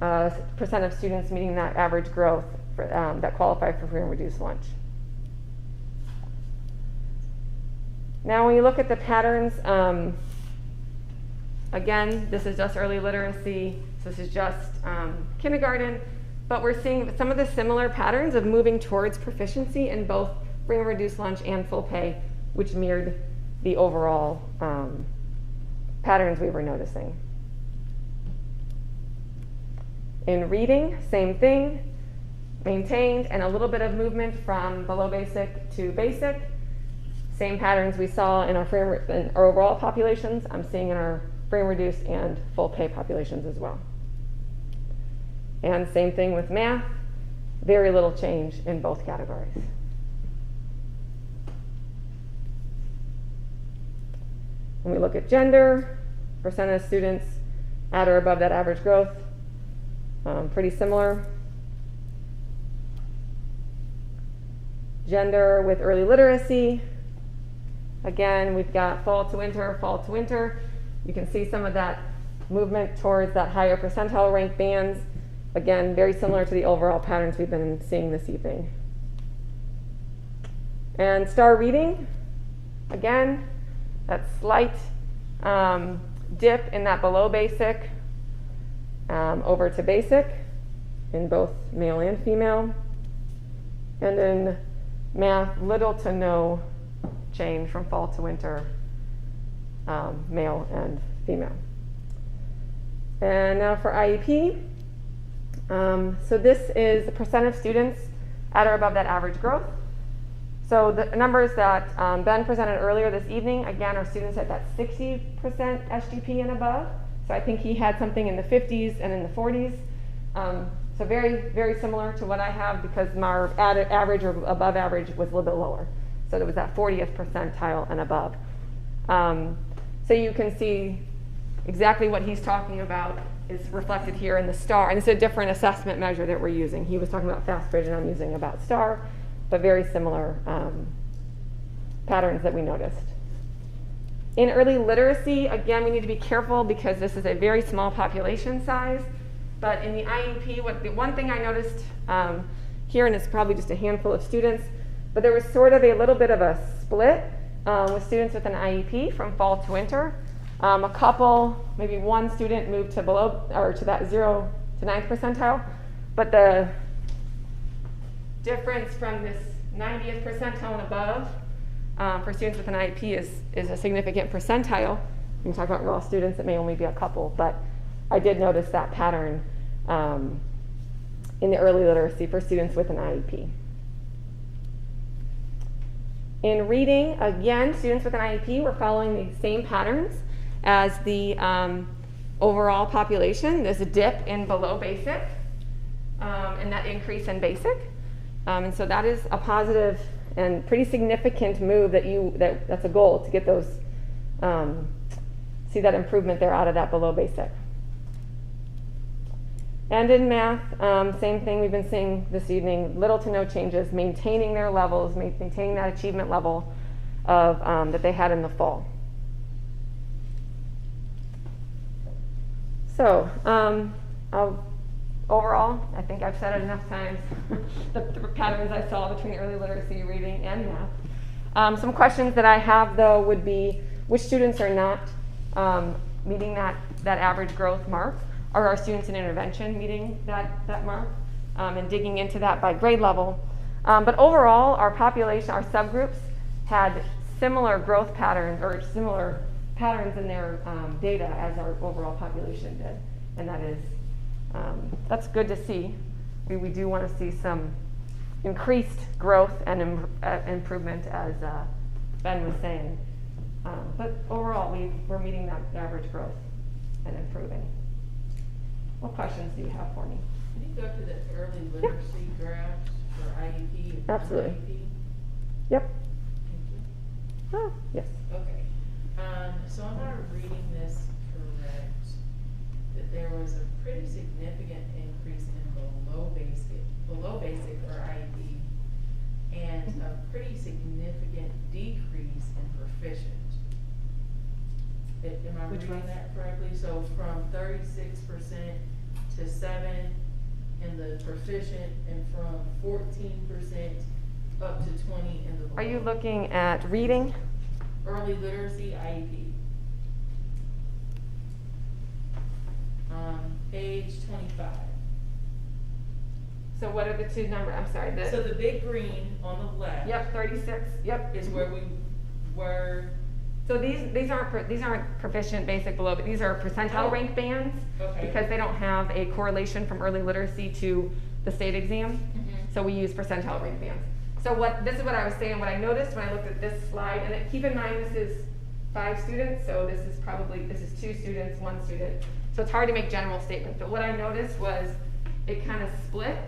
percent of students meeting that average growth for, that qualify for free and reduced lunch. Now when you look at the patterns, again, this is just early literacy, so this is just kindergarten, but we're seeing some of the similar patterns of moving towards proficiency in both free and reduced lunch and full pay, which mirrored the overall patterns we were noticing. In reading, same thing, maintained, and a little bit of movement from below basic to basic. Same patterns we saw in our overall populations, I'm seeing in our free and reduced and full pay populations as well. And same thing with math, very little change in both categories. When we look at gender, percent of students at or above that average growth, pretty similar. Gender with early literacy, again, we've got fall to winter, fall to winter. You can see some of that movement towards that higher percentile rank bands. Again, very similar to the overall patterns we've been seeing this evening. And star reading, again, that slight dip in that below basic over to basic in both male and female. And in math, little to no change from fall to winter, male and female. And now for IEP. So this is the percent of students at or above that average growth. So the numbers that Ben presented earlier this evening, again, are students at that 60% SGP and above. So I think he had something in the 50s and in the 40s. So very, very similar to what I have, because my average or above average was a little bit lower. So it was that 40th percentile and above. So you can see exactly what he's talking about is reflected here in the STAR. And it's a different assessment measure that we're using. He was talking about FastBridge and I'm using about STAR, but very similar patterns that we noticed. In early literacy, again, we need to be careful because this is a very small population size. But in the IEP, the one thing I noticed here, and it's probably just a handful of students, but there was sort of a little bit of a split with students with an IEP from fall to winter. A couple, maybe one student moved to below or to that 0 to 9th percentile, but the difference from this 90th percentile and above for students with an IEP is a significant percentile. We can talk about raw students, it may only be a couple, but I did notice that pattern in the early literacy for students with an IEP. In reading, again, students with an IEP were following the same patterns as the overall population. There's a dip in below basic and that increase in basic. And so that is a positive and pretty significant move that's a goal to get those, see that improvement there out of that below basic. And in math, same thing we've been seeing this evening, little to no changes, maintaining their levels, maintaining that achievement level of, that they had in the fall. So, overall, I think I've said it enough times, the patterns I saw between early literacy, reading, and math. Some questions that I have, though, would be which students are not meeting that average growth mark? Are our students in intervention meeting that mark? And digging into that by grade level. But overall, our population, our subgroups, had similar growth patterns, or similar patterns in their data as our overall population did. And that is, that's good to see. We do want to see some increased growth and improvement, as Ben was saying. But overall, we're meeting that average growth and improving. What questions do you have for me? Can you go to the early literacy graphs for IEP and Absolutely. non-IEP? Yep. Thank you. Oh, yes. Okay. So am I reading this correct? That there was a pretty significant increase in below basic or IEP, and a pretty significant decrease in proficient. Am I reading that correctly? So from 36% to 7% in the proficient, and from 14% up to 20% in the below. Are you looking at reading? Early literacy IEP. Page 25. So what are the two numbers? I'm sorry. So the big green on the left. Yep, 36. Yep. Is where we were. So these aren't proficient, basic, below, but these are percentile rank bands, Okay. because they don't have a correlation from early literacy to the state exam. Mm-hmm. So we use percentile rank bands. So this is what I was saying. What I noticed when I looked at this slide, and keep in mind this is 5 students, so this is 2 students, 1 student. So it's hard to make general statements. But what I noticed was it kind of split.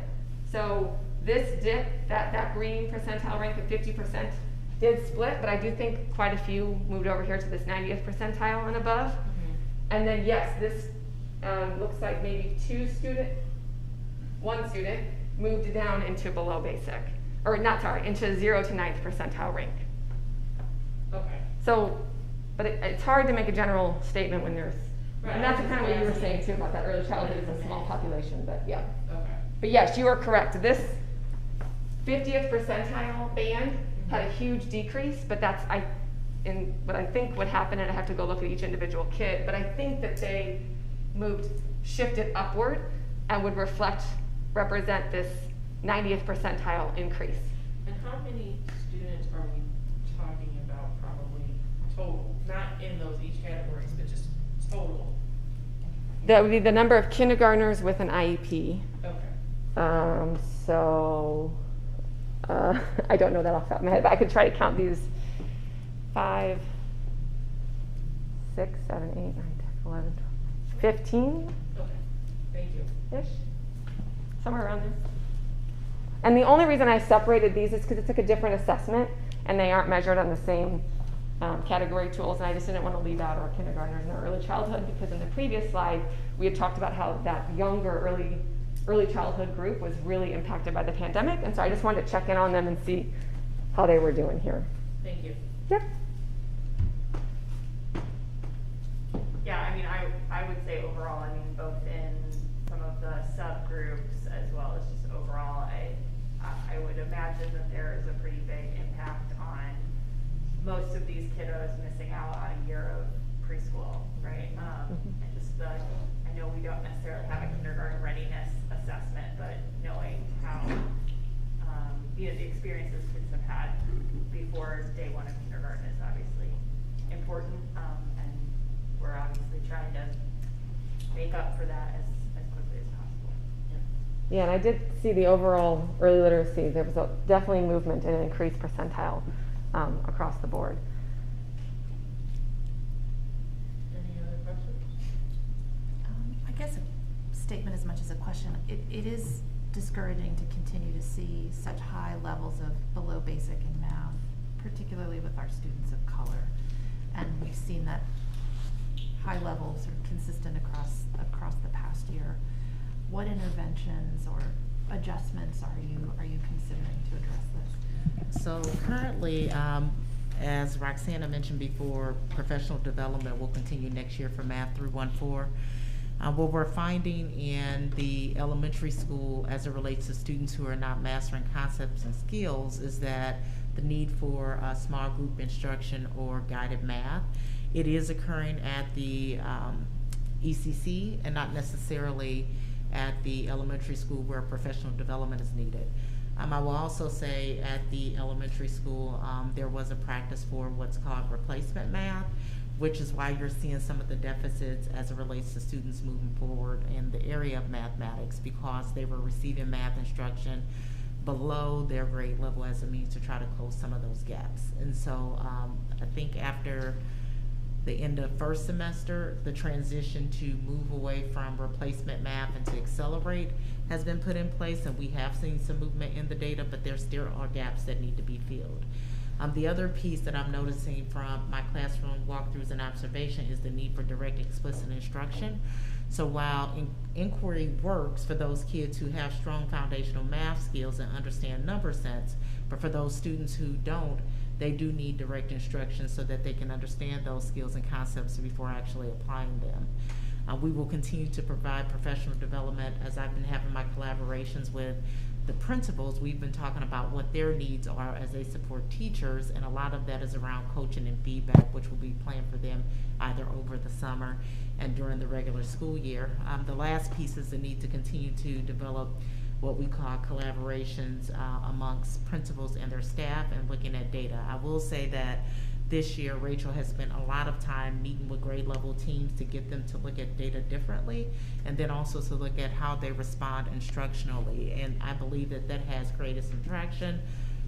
So this dip, that green percentile rank of 50%. Did split, but I do think quite a few moved over here to this 90th percentile and above. Mm-hmm. And then yes, this looks like maybe 1 student moved down into below basic, or not, sorry, into 0 to 9th percentile rank. Okay. So, but it's hard to make a general statement when there's, Right. and that's kind of what you were saying too about that early childhood is a small population, but yeah. Okay. But yes, you are correct. This 50th percentile band had a huge decrease, but that's what I think would happen, and I have to go look at each individual kid, but I think that they shifted upward and would represent this 90th percentile increase. And how many students are we talking about probably total? Not in those each categories, but just total. That would be the number of kindergartners with an IEP. Okay. So I don't know that off the top of my head, but I could try to count these 5, 6, 7, 8, 9, 10, 11, 12, 15. Okay. Thank you. Ish, somewhere around there. And the only reason I separated these is because it took a different assessment, and they aren't measured on the same category tools, and I just didn't want to leave out our kindergartners and our early childhood, because in the previous slide we had talked about how that younger early childhood group was really impacted by the pandemic, and so I just wanted to check in on them and see how they were doing here. Thank you. Yep. Yeah, I mean, I would say overall, I mean, both in some of the subgroups as well as just overall, I would imagine that there is a pretty big impact on most of these kiddos missing out on a year of preschool, right? And just I know we don't necessarily have a kindergarten readiness assessment, but knowing how, the experiences kids have had before day 1 of kindergarten is obviously important, and we're obviously trying to make up for that as quickly as possible. Yeah, and I did see the overall early literacy. There was definitely movement and an increased percentile across the board. Any other questions? I guess a statement as much as a question. It is discouraging to continue to see such high levels of below basic in math, particularly with our students of color. And we've seen that high level sort of consistent across the past year. what interventions or adjustments are you considering to address this? So currently, as Roxana mentioned before, professional development will continue next year for Math 314. What we're finding in the elementary school as it relates to students who are not mastering concepts and skills is that the need for small group instruction or guided math, it is occurring at the ECC and not necessarily at the elementary school where professional development is needed. I will also say at the elementary school, there was a practice for what's called replacement math, which is why you're seeing some of the deficits as it relates to students moving forward in the area of mathematics, because they were receiving math instruction below their grade level as a means to try to close some of those gaps. And so I think after the end of first semester, the transition to move away from replacement math and to accelerate has been put in place, and we have seen some movement in the data, but there still are gaps that need to be filled. The other piece that I'm noticing from my classroom walkthroughs and observation is the need for direct explicit instruction. So while inquiry works for those kids who have strong foundational math skills and understand number sense, but for those students who don't, they do need direct instruction so that they can understand those skills and concepts before actually applying them. We will continue to provide professional development. As I've been having my collaborations with the principals, we've been talking about what their needs are as they support teachers, and a lot of that is around coaching and feedback, which will be planned for them either over the summer and during the regular school year. The last piece is the need to continue to develop what we call collaborations amongst principals and their staff and looking at data. I will say that this year, Rachel has spent a lot of time meeting with grade level teams to get them to look at data differently, and then also to look at how they respond instructionally. And I believe that that has created some traction,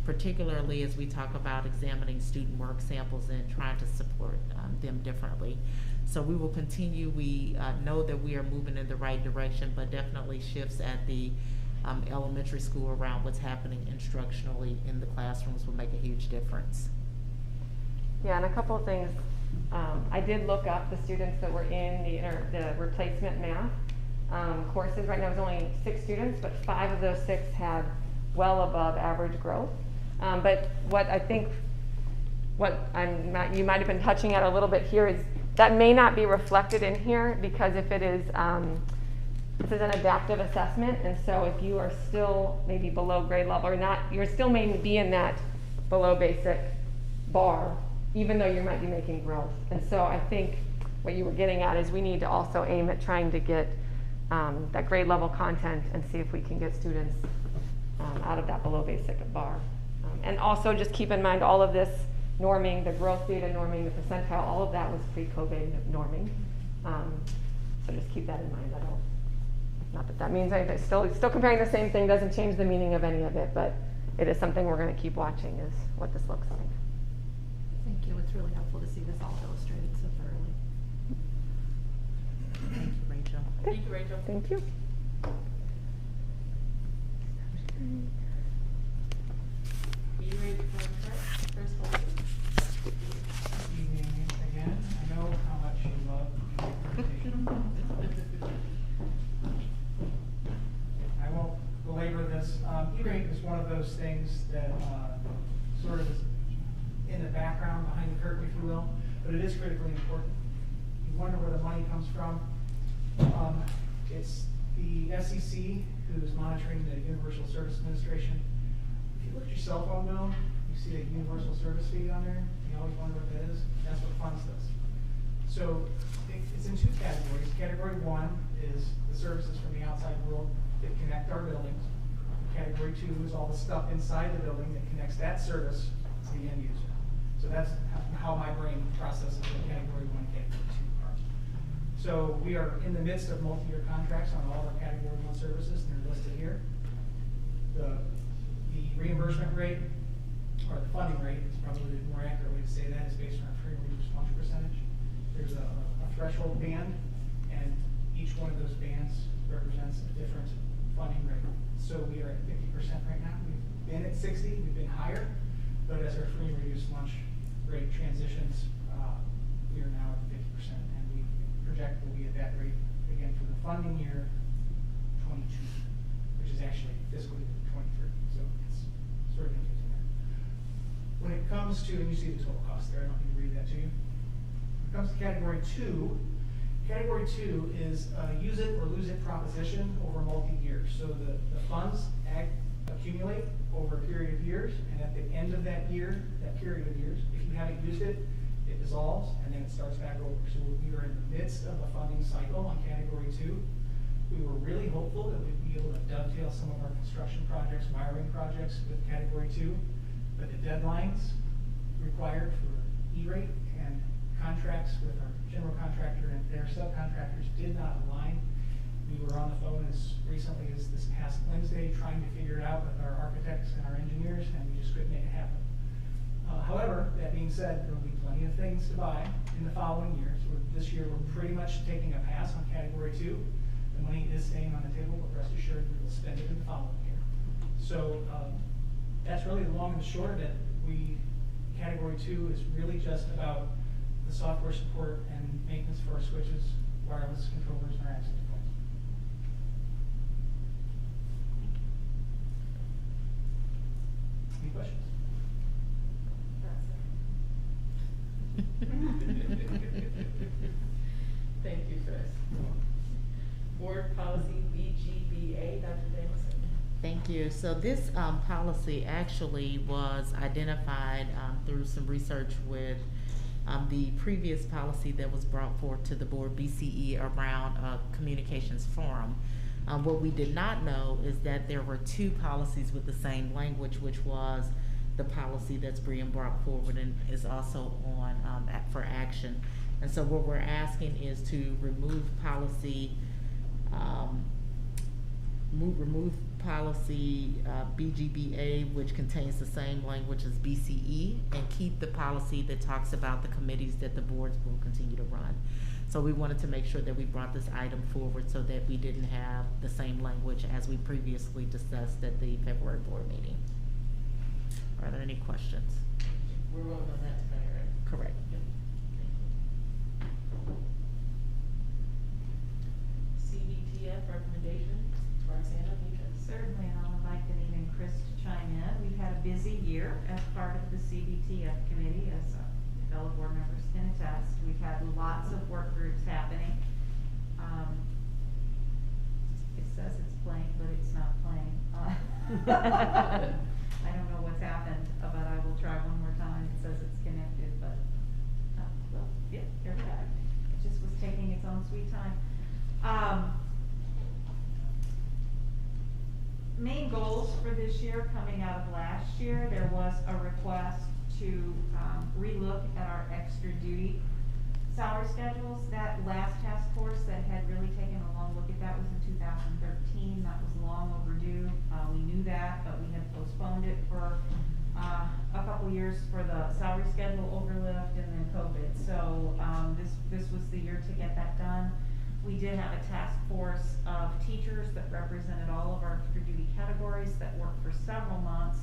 particularly as we talk about examining student work samples and trying to support them differently. So we will continue. We know that we are moving in the right direction, but definitely shifts at the elementary school around what's happening instructionally in the classrooms will make a huge difference. Yeah, and a couple of things. I did look up the students that were in the replacement math courses. Right now, it was only 6 students, but 5 of those 6 had well above average growth. But what I think, you might have been touching at a little bit here, is that may not be reflected in here, because if it is, this is an adaptive assessment, and so if you are still maybe below grade level or not, you're still may be in that below basic bar, even though you might be making growth. And so I think what you were getting at is we need to also aim at trying to get that grade level content and see if we can get students out of that below basic bar. And also just keep in mind all of this norming, the growth data norming, the percentile, all of that was pre-COVID norming. So just keep that in mind. Not that that means anything. Still comparing the same thing doesn't change the meaning of any of it, but it is something we're going to keep watching, is what this looks like. Thank you. It's really helpful to see this all illustrated so thoroughly. Thank you, Rachel. Okay. Thank you, Rachel. Thank you. Are you ready for the first one? Evening again. I know how much you love presentation. I won't belabor this. E-rate is one of those things that sort of is in the background, behind the curtain, if you will, but it is critically important. You wonder where the money comes from. It's the SEC who's monitoring the Universal Service Administration. If you look at your cell phone bill, you see a universal service fee on there. You always wonder what that is. That's what funds does. So it's in 2 categories. Category 1 is the services from the outside world that connect our buildings. Category 2 is all the stuff inside the building that connects that service to the end user. So that's how my brain processes the category 1, category 2 part. So we are in the midst of multi-year contracts on all of our category 1 services, and they're listed here. The reimbursement rate, or the funding rate, is probably the more accurate way to say that, is based on our free reduced lunch percentage. There's a threshold band, and each one of those bands represents a different funding rate. So we are at 50% right now. We've been at 60, we've been higher, but as our free and reduced lunch rate transitions, we are now at 50%, and we project we'll be at that rate again for the funding year 22, which is actually fiscal year 23. So it's sort of confusing there. When it comes to, and you see the total cost there, I don't need to read that to you. When it comes to category 2 is a use it or lose it proposition over multi-years. So the funds accumulate over a period of years, and at the end of that year, that period of years, if you haven't used it, it dissolves and then it starts back over. So we are in the midst of a funding cycle on category 2. We were really hopeful that we'd be able to dovetail some of our construction projects, wiring projects with category 2, but the deadlines required for E-rate and contracts with our general contractor and their subcontractors did not align. We were on the phone as recently as this past Wednesday trying to figure it out with our architects and our engineers, and we just couldn't make it happen. However, that being said, there will be plenty of things to buy in the following year. So this year we're pretty much taking a pass on category 2. The money is staying on the table, but rest assured we will spend it in the following year. So that's really the long and the short of it. Category 2 is really just about the software support and maintenance for our switches, wireless controllers, and our access points. Any questions? Thank you, Chris. Board policy BGBA, Dr. Davison. Thank you. So this policy actually was identified through some research with the previous policy that was brought forth to the board, BCE, around communications forum. What we did not know is that there were 2 policies with the same language, which was the policy that's being brought forward and is also on for action. And so what we're asking is to remove policy BGBA, which contains the same language as BCE, and keep the policy that talks about the committees that the boards will continue to run. So we wanted to make sure that we brought this item forward so that we didn't have the same language as we previously discussed at the February board meeting. Are there any questions? We're voting on that tonight, right? Correct. Yep. CBTF recommendation, Roxanna, Mika. Certainly, and I'll invite Denise and Chris to chime in. We've had a busy year as part of the CBTF committee, as fellow board members can attest. We've had lots of work groups happening. It says it's playing, but it's not playing. I don't know what's happened, but I will try one more time. It says it's connected, but, well, yeah, they're back. It just was taking its own sweet time. Main goals for this year, coming out of last year, there was a request to relook at our extra duty salary schedules. That last task force that had really taken a long look at that was in 2013. That was long overdue. We knew that, but we had postponed it for a couple years for the salary schedule overlift and then COVID. So this was the year to get that done. We did have a task force of teachers that represented all of our extra duty categories that worked for several months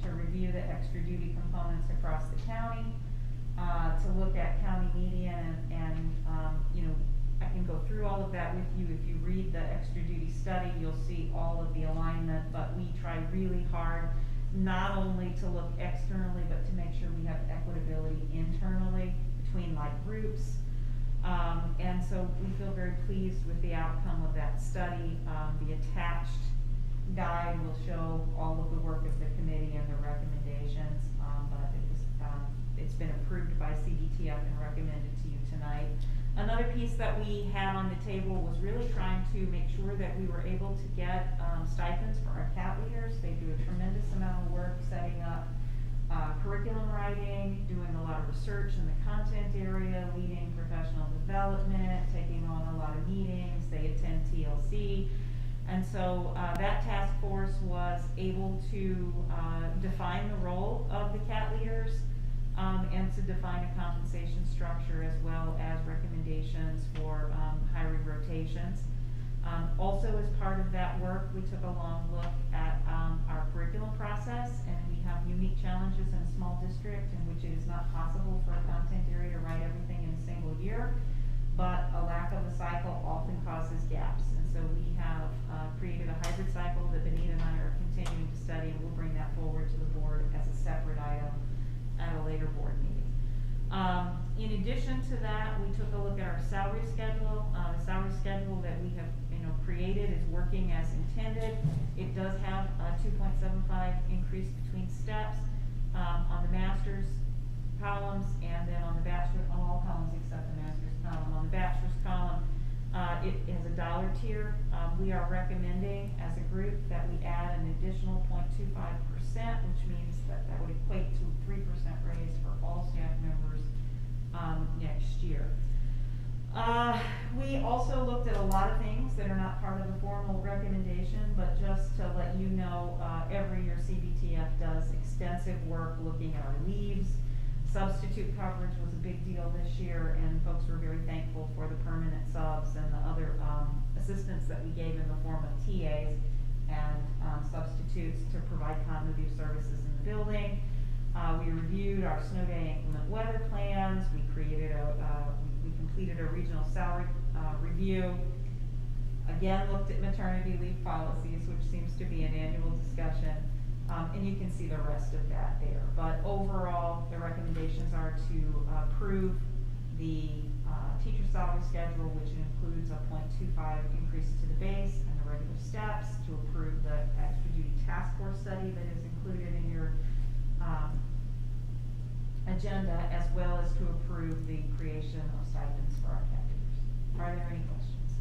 to review the extra duty components across the county, to look at county median and you know, I can go through all of that with you. If you read the extra duty study, you'll see all of the alignment, but we try really hard not only to look externally, but to make sure we have equitability internally between like groups. And so we feel very pleased with the outcome of that study. The attached guide will show all of the work of the committee and the recommendations, but it's been approved by CBTF and recommended to you tonight. Another piece that we had on the table was really trying to make sure that we were able to get stipends for our CAT leaders. They do a tremendous amount of work setting up curriculum writing, doing a lot of research in the content area, leading professional development, taking on a lot of meetings. They attend TLC. And so that task force was able to define the role of the CAT leaders and to define a compensation structure as well as recommendations for hiring rotations. Also, as part of that work, we took a long look at our curriculum process, and we have unique challenges in a small district in which it is not possible for a content area to write everything in a single year. but a lack of a cycle often causes gaps. And so we have created a hybrid cycle that Benita and I are continuing to study, and we'll bring that forward to the board as a separate item at a later board meeting. In addition to that, we took a look at our salary schedule. The salary schedule that we have created is working as intended. It does have a 2.75 increase between steps on the master's columns, and then on the bachelor, on all columns except the master's column. On the bachelor's column, it has a dollar tier. We are recommending as a group that we add an additional 0.25%, which means that would equate to 3% raise for all staff members next year. We also looked at a lot of things that are not part of the formal recommendation, but just to let you know, every year CBTF does extensive work looking at our leaves. Substitute coverage was a big deal this year, and folks were very thankful for the permanent subs and the other assistance that we gave in the form of TAs and substitutes to provide continuity of services in the building. We reviewed our snow day inclement weather plans. We created we completed a regional salary review. Again, looked at maternity leave policies, which seems to be an annual discussion. And you can see the rest of that there. But overall, the recommendations are to approve the teacher salary schedule, which includes a 0.25 increase to the base and the regular steps, to approve the extra duty task force study that is included in your agenda, as well as to approve the creation of stipends for our caregivers. Are there any questions?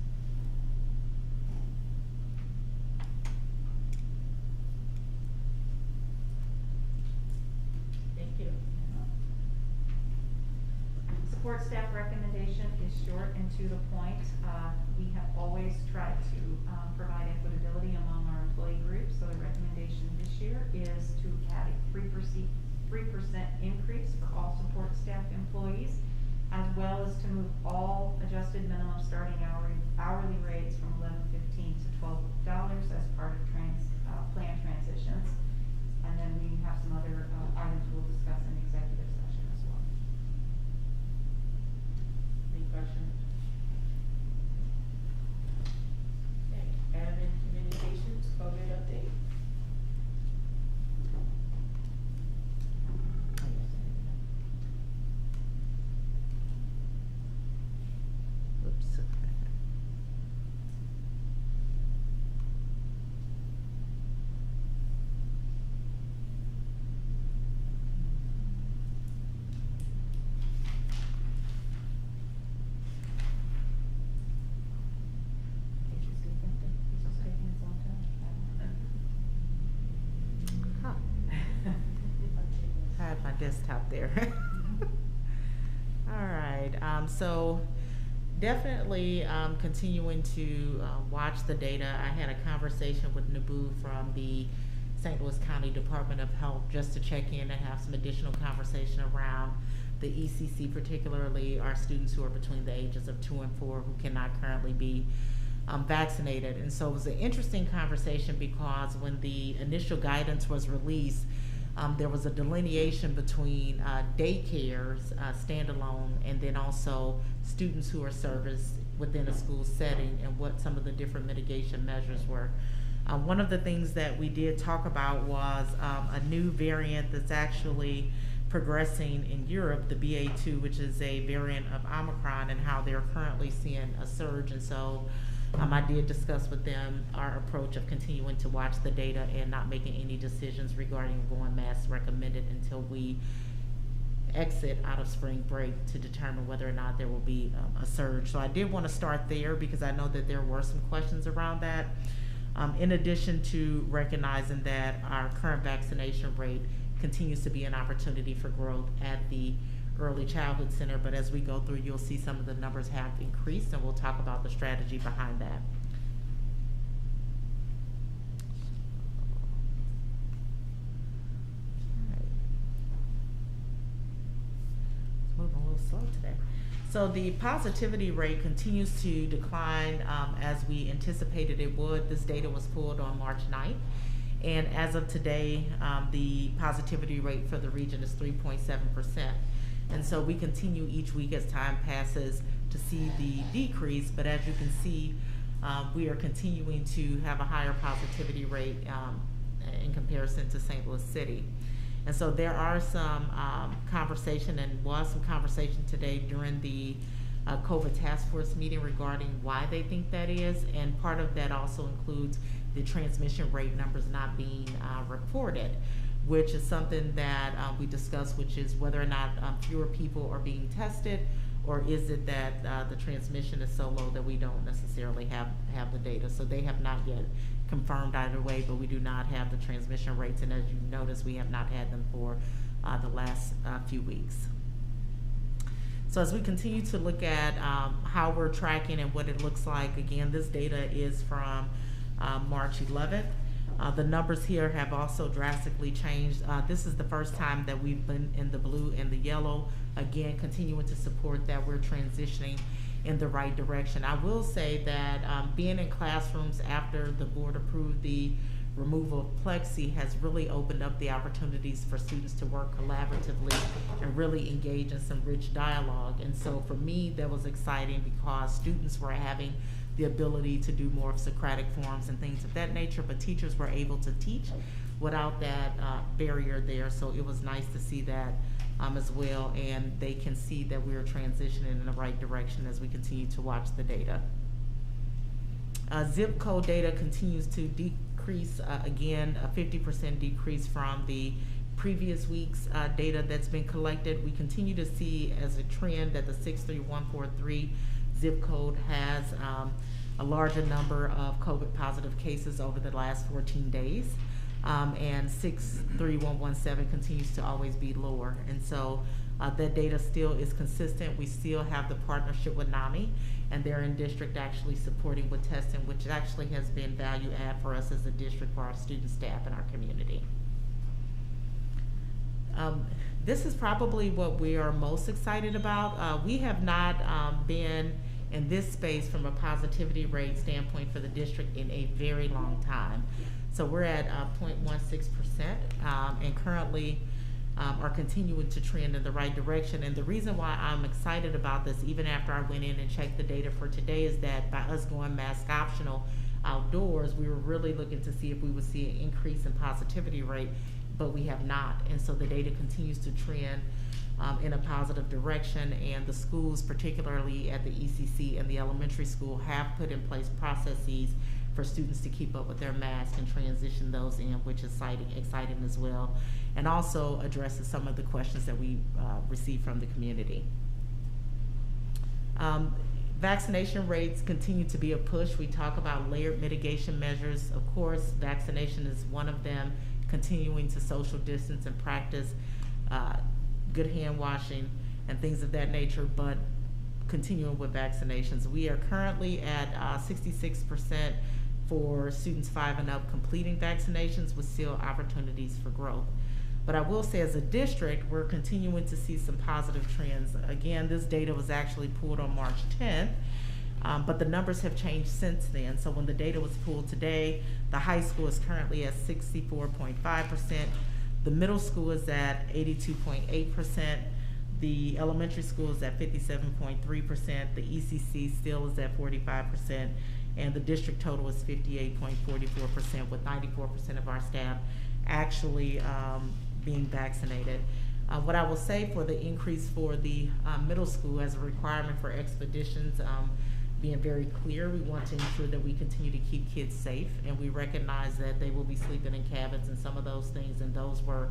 Thank you. Support staff recommendation is short and to the point. We have always tried to provide equitability among our employee groups, so the recommendation this year is to add a 3% increase for all support staff employees, as well as to move all adjusted minimum starting hourly rates from $11.15 to $12 as part of plan transitions. And then we have some other items we'll discuss in executive session as well. Any questions? Okay, admin communications, COVID update. Oops. I have my desktop there. All right, so definitely continuing to watch the data. I had a conversation with Naboo from the St. Louis County Department of Health just to check in and have some additional conversation around the ECC, particularly our students who are between the ages of 2 and 4 who cannot currently be vaccinated. And so it was an interesting conversation because when the initial guidance was released, there was a delineation between daycares, standalone, and then also students who are serviced within a school setting and what some of the different mitigation measures were. One of the things that we did talk about was a new variant that's actually progressing in Europe, the BA2, which is a variant of Omicron, and how they're currently seeing a surge. And so I did discuss with them our approach of continuing to watch the data and not making any decisions regarding going mask recommended until we exit out of spring break to determine whether or not there will be a surge. So I did want to start there because I know that there were some questions around that. In addition to recognizing that our current vaccination rate continues to be an opportunity for growth at the Early Childhood Center, but as we go through, you'll see some of the numbers have increased, and we'll talk about the strategy behind that. It's moving a little slow today. So the positivity rate continues to decline as we anticipated it would. This data was pulled on March 9th. And as of today, the positivity rate for the region is 3.7%. And so we continue each week as time passes to see the decrease, but as you can see, we are continuing to have a higher positivity rate in comparison to St. Louis City. And so there are some conversation, and was some conversation today during the COVID task force meeting regarding why they think that is, and part of that also includes the transmission rate numbers not being reported, which is something that we discussed, which is whether or not fewer people are being tested, or is it that the transmission is so low that we don't necessarily have the data. So they have not yet confirmed either way, but we do not have the transmission rates, and as you notice, we have not had them for the last few weeks. So as we continue to look at how we're tracking and what it looks like, again, this data is from March 11th. The numbers here have also drastically changed. This is the first time that we've been in the blue and the yellow, again, continuing to support that we're transitioning in the right direction. I will say that being in classrooms after the board approved the removal of plexi has really opened up the opportunities for students to work collaboratively and really engage in some rich dialogue. And so for me, that was exciting because students were having the ability to do more of Socratic forums and things of that nature, but teachers were able to teach without that barrier there. So it was nice to see that as well, and they can see that we are transitioning in the right direction as we continue to watch the data. Zip code data continues to decrease, again, a 50% decrease from the previous week's data that's been collected. We continue to see as a trend that the 63143 zip code has a larger number of COVID positive cases over the last 14 days. And 63117 continues to always be lower. And so that data still is consistent. We still have the partnership with NAMI, and they're in district actually supporting with testing, which actually has been value add for us as a district, for our student, staff, and our community. This is probably what we are most excited about. We have not been in this space from a positivity rate standpoint for the district in a very long time. So we're at 0.16%, and currently are continuing to trend in the right direction. And the reason why I'm excited about this, even after I went in and checked the data for today, is that by us going mask optional outdoors, we were really looking to see if we would see an increase in positivity rate, but we have not. And so the data continues to trend in a positive direction, and the schools, particularly at the ECC and the elementary school, have put in place processes for students to keep up with their masks and transition those in, which is exciting as well, and also addresses some of the questions that we received from the community. Vaccination rates continue to be a push. We talk about layered mitigation measures. Of course, vaccination is one of them, continuing to social distance and practice good hand washing and things of that nature, but continuing with vaccinations. We are currently at 66% for students 5 and up completing vaccinations, with still opportunities for growth. But I will say, as a district, we're continuing to see some positive trends. Again, this data was actually pulled on March 10th, but the numbers have changed since then. So when the data was pulled today, the high school is currently at 64.5%. The middle school is at 82.8%. The elementary school is at 57.3%. The ECC still is at 45%. And the district total is 58.44%, with 94% of our staff actually being vaccinated. What I will say for the increase for the middle school as a requirement for expeditions, being very clear, we want to ensure that we continue to keep kids safe, and we recognize that they will be sleeping in cabins and some of those things, and those were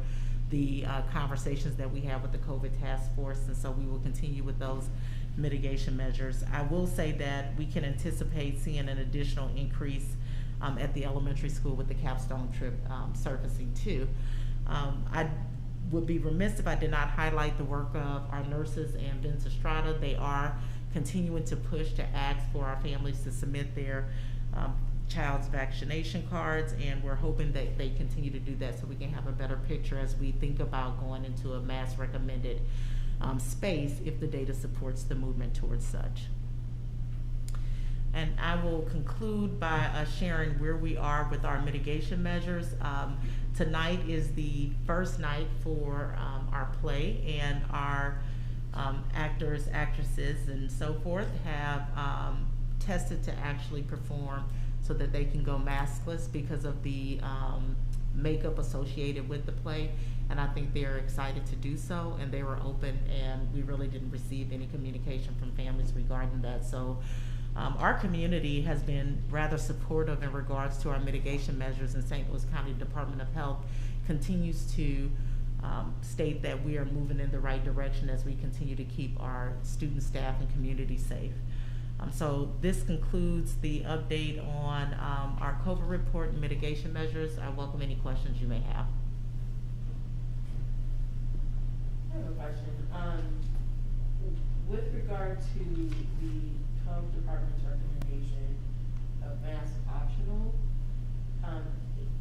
the conversations that we have with the COVID task force, and so we will continue with those mitigation measures. I will say that we can anticipate seeing an additional increase at the elementary school with the capstone trip surfacing too. I would be remiss if I did not highlight the work of our nurses and Vince Estrada. They are continuing to push to ask for our families to submit their child's vaccination cards, and we're hoping that they continue to do that so we can have a better picture as we think about going into a mass recommended space if the data supports the movement towards such. And I will conclude by sharing where we are with our mitigation measures. Tonight is the first night for our play, and our actors, actresses, and so forth have tested to actually perform so that they can go maskless because of the makeup associated with the play. And I think they're excited to do so, and they were open, and we really didn't receive any communication from families regarding that. So our community has been rather supportive in regards to our mitigation measures, and St. Louis County Department of Health continues to state that we are moving in the right direction as we continue to keep our student, staff, and community safe. So this concludes the update on our COVID report and mitigation measures. I welcome any questions you may have. I have a question. With regard to the health department's recommendation of mask optional,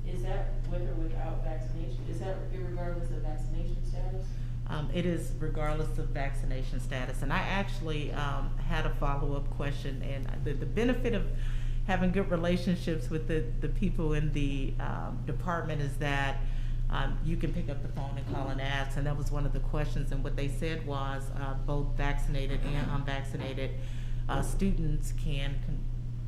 is that with or without vaccination? Is that regardless of vaccination status? It is regardless of vaccination status. And I actually had a follow-up question, and the benefit of having good relationships with the people in the department is that you can pick up the phone and call and ask, and that was one of the questions. And what they said was both vaccinated and unvaccinated students can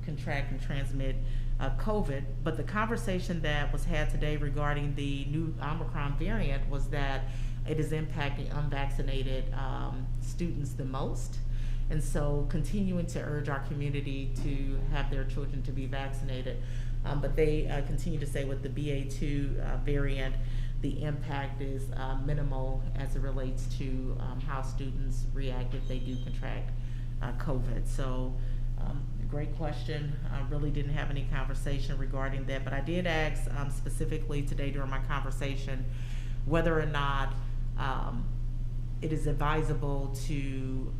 contract and transmit COVID. But the conversation that was had today regarding the new Omicron variant was that it is impacting unvaccinated students the most. And so continuing to urge our community to have their children to be vaccinated. But they continue to say with the BA2 variant, the impact is minimal as it relates to how students react if they do contract COVID. So great question. I really didn't have any conversation regarding that, but I did ask specifically today during my conversation whether or not it is advisable to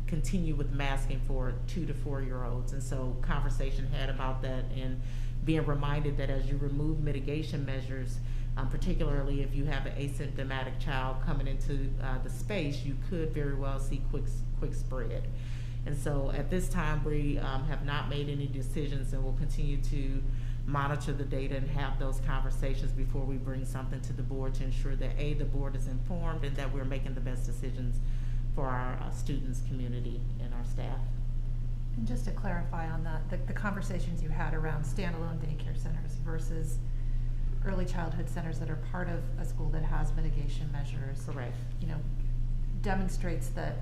continue with masking for 2 to 4 year olds. And so conversation had about that, and being reminded that as you remove mitigation measures, particularly if you have an asymptomatic child coming into the space, you could very well see quick spread. And so at this time, we have not made any decisions, and we'll continue to monitor the data and have those conversations before we bring something to the board to ensure that A, the board is informed, and that we're making the best decisions for our students, community, and our staff. And just to clarify on that, the conversations you had around standalone daycare centers versus early childhood centers that are part of a school that has mitigation measures. Correct. You know, demonstrates that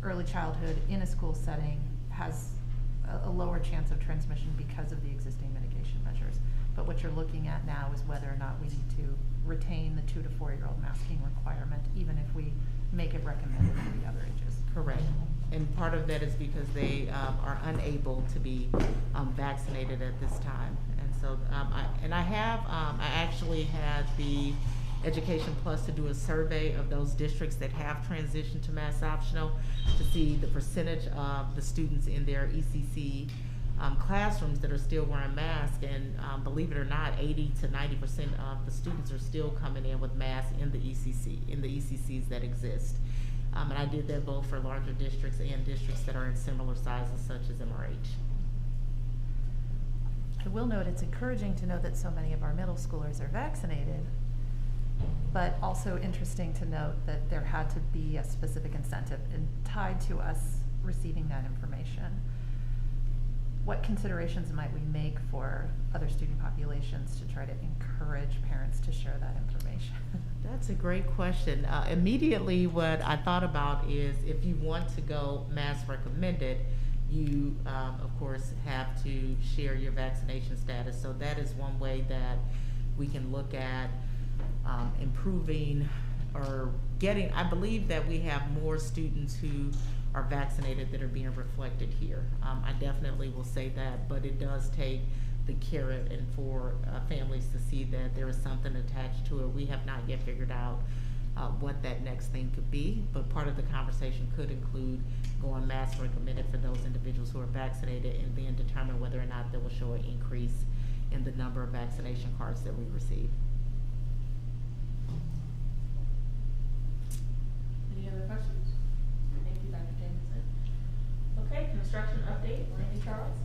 early childhood in a school setting has a lower chance of transmission because of the existing mitigation measures. But what you're looking at now is whether or not we need to retain the 2 to 4 year old masking requirement, even if we make it recommended for the other ages. Correct. And part of that is because they are unable to be vaccinated at this time. And so, I actually had the Education Plus to do a survey of those districts that have transitioned to mask optional to see the percentage of the students in their ECC classrooms that are still wearing masks. And believe it or not, 80 to 90% of the students are still coming in with masks in the ECCs that exist. And I did that both for larger districts and districts that are in similar sizes, such as MRH. I will note it's encouraging to know that so many of our middle schoolers are vaccinated, but also interesting to note that there had to be a specific incentive and tied to us receiving that information. What considerations might we make for other student populations to try to encourage parents to share that information? That's a great question. Immediately what I thought about is if you want to go mask recommended, you of course have to share your vaccination status. So that is one way that we can look at improving or getting, I believe that we have more students who are vaccinated that are being reflected here. I definitely will say that, but it does take the carrot and for families to see that there is something attached to it. We have not yet figured out what that next thing could be, but part of the conversation could include going mask recommended for those individuals who are vaccinated, and then determine whether or not that will show an increase in the number of vaccination cards that we receive. Any other questions? Thank you, Dr. Jameson. Okay, construction update, Randy Charles.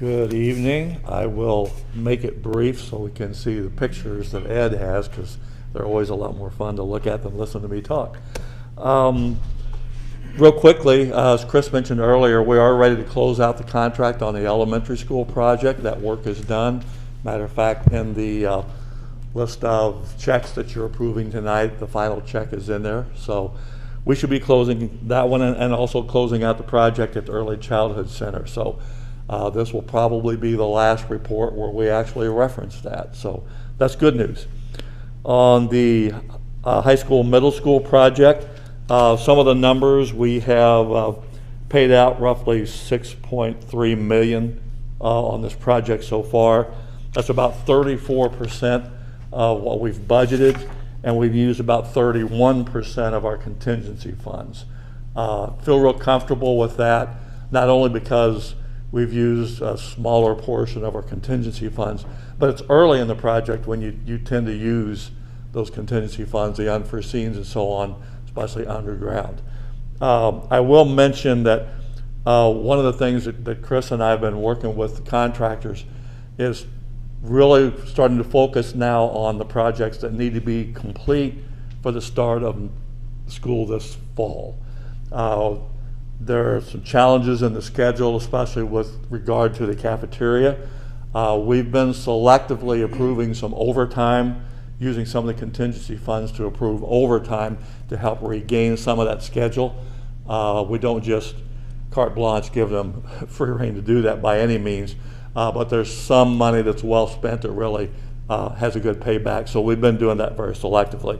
Good evening. I will make it brief so we can see the pictures that Ed has, because they're always a lot more fun to look at than listen to me talk. Real quickly, as Chris mentioned earlier, we are ready to close out the contract on the elementary school project. That work is done. Matter of fact, in the list of checks that you're approving tonight, the final check is in there. So we should be closing that one and also closing out the project at the Early Childhood Center. So this will probably be the last report where we actually reference that. So that's good news. On the high school, middle school project, some of the numbers we have paid out roughly $6.3 million on this project so far. That's about 34% of what we've budgeted, and we've used about 31% of our contingency funds. Feel real comfortable with that, not only because we've used a smaller portion of our contingency funds, but it's early in the project when you tend to use those contingency funds, the unforeseens and so on, especially underground. I will mention that one of the things that Chris and I have been working with the contractors is really starting to focus now on the projects that need to be complete for the start of school this fall. There are some challenges in the schedule, especially with regard to the cafeteria. We've been selectively approving some overtime, using some of the contingency funds to approve overtime to help regain some of that schedule. We don't just carte blanche give them free rein to do that by any means, but there's some money that's well spent that really has a good payback. So we've been doing that very selectively.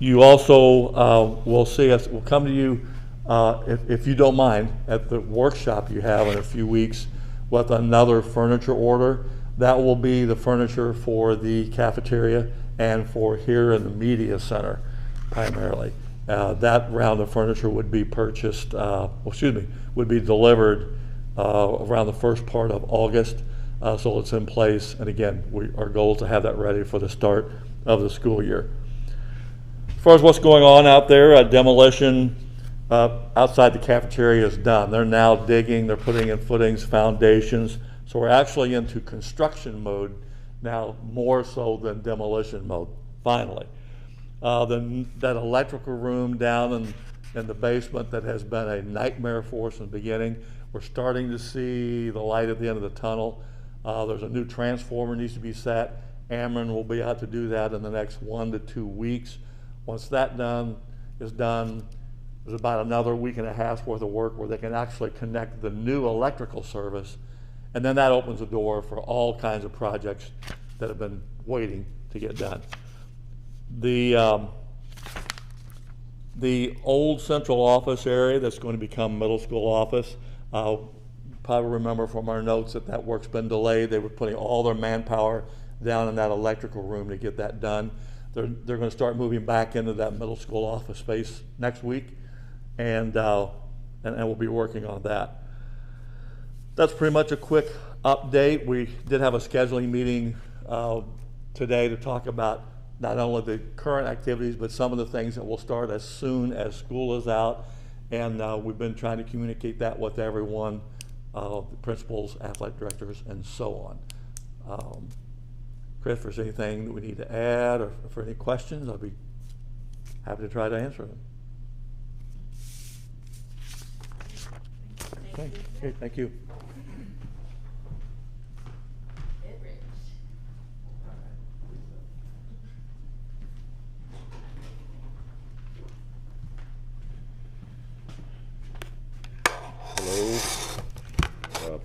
You also will see us, we'll come to you, if you don't mind, at the workshop you have in a few weeks with another furniture order. That will be the furniture for the cafeteria and for here in the media center primarily. That round of furniture would be purchased, would be delivered around the first part of August, so it's in place. And again, our goal is to have that ready for the start of the school year. As far as what's going on out there, demolition outside the cafeteria is done. They're now digging, they're putting in footings, foundations. So we're actually into construction mode now, more so than demolition mode, finally. Then that electrical room down in the basement that has been a nightmare for us in the beginning, we're starting to see the light at the end of the tunnel. There's a new transformer needs to be set. Ameren will be out to do that in the next 1 to 2 weeks. Once that is done, there's about another week and a half's worth of work where they can actually connect the new electrical service, and then that opens the door for all kinds of projects that have been waiting to get done. The old central office area that's going to become middle school office, probably remember from our notes that work's been delayed. They were putting all their manpower down in that electrical room to get that done. They're going to start moving back into that middle school office space next week, and we'll be working on that. That's pretty much a quick update. We did have a scheduling meeting today to talk about not only the current activities, but some of the things that will start as soon as school is out. And we've been trying to communicate that with everyone, the principals, athletic directors, and so on. Chris, if there's anything that we need to add or for any questions, I'll be happy to try to answer them. Okay, thank you. Hello.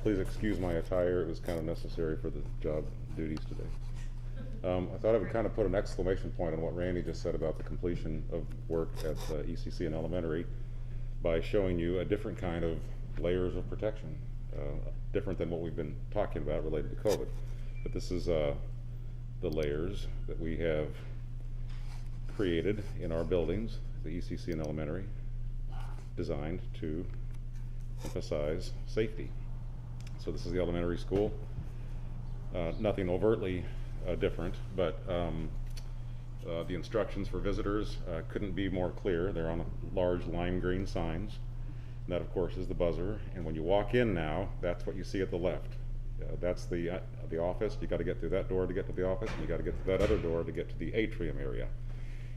Please excuse my attire. It was kind of necessary for the job duties today. I thought I would kind of put an exclamation point on what Randy just said about the completion of work at ECC and elementary by showing you a different kind of layers of protection, different than what we've been talking about related to COVID. But this is the layers that we have created in our buildings, the ECC and elementary, designed to emphasize safety. So this is the elementary school. Nothing overtly different, but the instructions for visitors couldn't be more clear. They're on large lime green signs. And that, of course, is the buzzer. And when you walk in now, that's what you see at the left. That's the office. You got to get through that door to get to the office, and you got to get through that other door to get to the atrium area.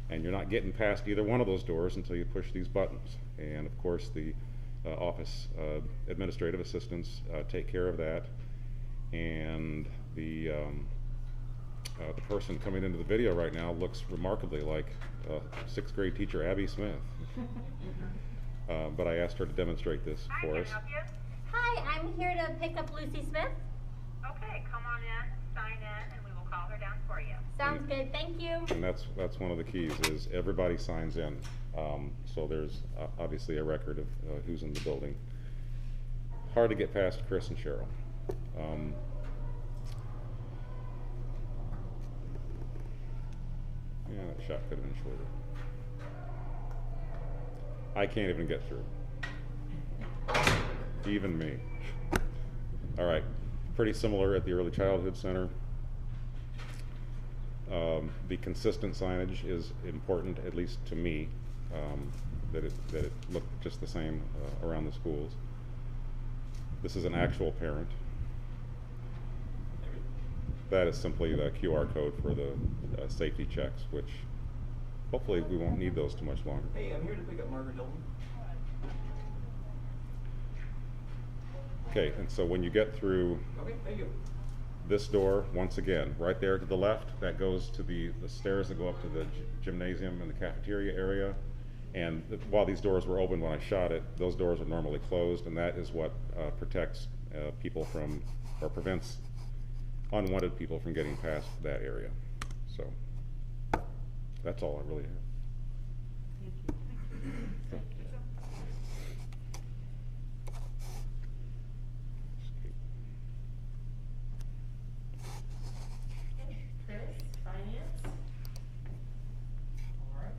And you're not getting past either one of those doors until you push these buttons. And of course, the office administrative assistants take care of that. And the person coming into the video right now looks remarkably like 6th grade teacher Abby Smith. But I asked her to demonstrate this for us. Can I help you? Hi, I'm here to pick up Lucy Smith. Okay, come on in, sign in, and we will call her down for you. Sounds good, thank you. And that's one of the keys, is everybody signs in. So there's obviously a record of who's in the building. Hard to get past Chris and Cheryl. Yeah, that shot could have been shorter. I can't even get through. Even me. All right, pretty similar at the Early Childhood Center. The consistent signage is important, at least to me, that it looked just the same around the schools. This is an actual parent. That is simply the QR code for the safety checks, which hopefully we won't need those too much longer. Hey, I'm here to pick up Margaret Hilton. Okay, and so when you get through this door, once again, right there to the left, that goes to the stairs that go up to the gymnasium and the cafeteria area. And while these doors were open when I shot it, those doors are normally closed, and that is what protects people from, or prevents unwanted people from getting past that area. So that's all I really have. Thank you. Chris, finance? All right.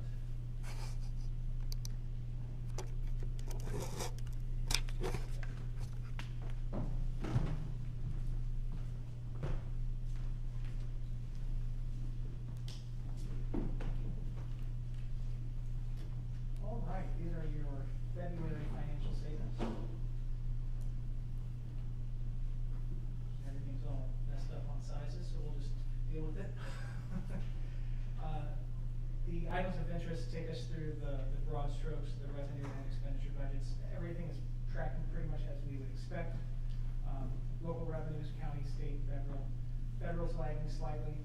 All right, these are your February financial statements. Everything's all messed up on sizes, so we'll just deal with it. The items of interest take us through the broad strokes, the revenue and expenditure budgets. Everything is tracking pretty much as we would expect. Local revenues, county, state, federal. Federal's lagging slightly,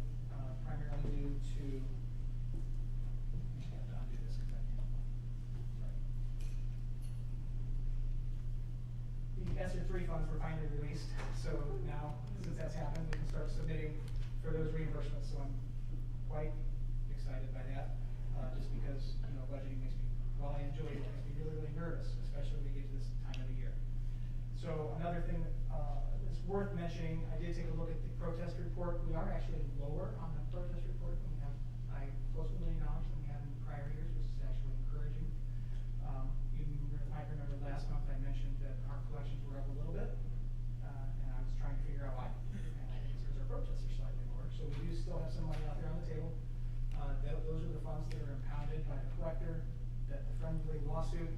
primarily due to, I have to undo this because sorry. The ESSER 3 funds were finally released, so now, since that's happened, we can start submitting for those reimbursements, so I'm quite excited by that, just because, you know, budgeting makes me, while I enjoy it, it makes me really, really nervous, especially when we get to this time of the year. So another thing that's worth mentioning, I did take a look at the protest report. We are actually lower on the protest report than we have, close to $1 million than we had in prior years, which is actually encouraging. You might remember last month I mentioned that our collections were up a little bit, and I was trying to figure out why. And I think it's because our protests are slightly lower. So we do still have some money out there on the table. Those are the funds that are impounded by the collector, that the friendly lawsuit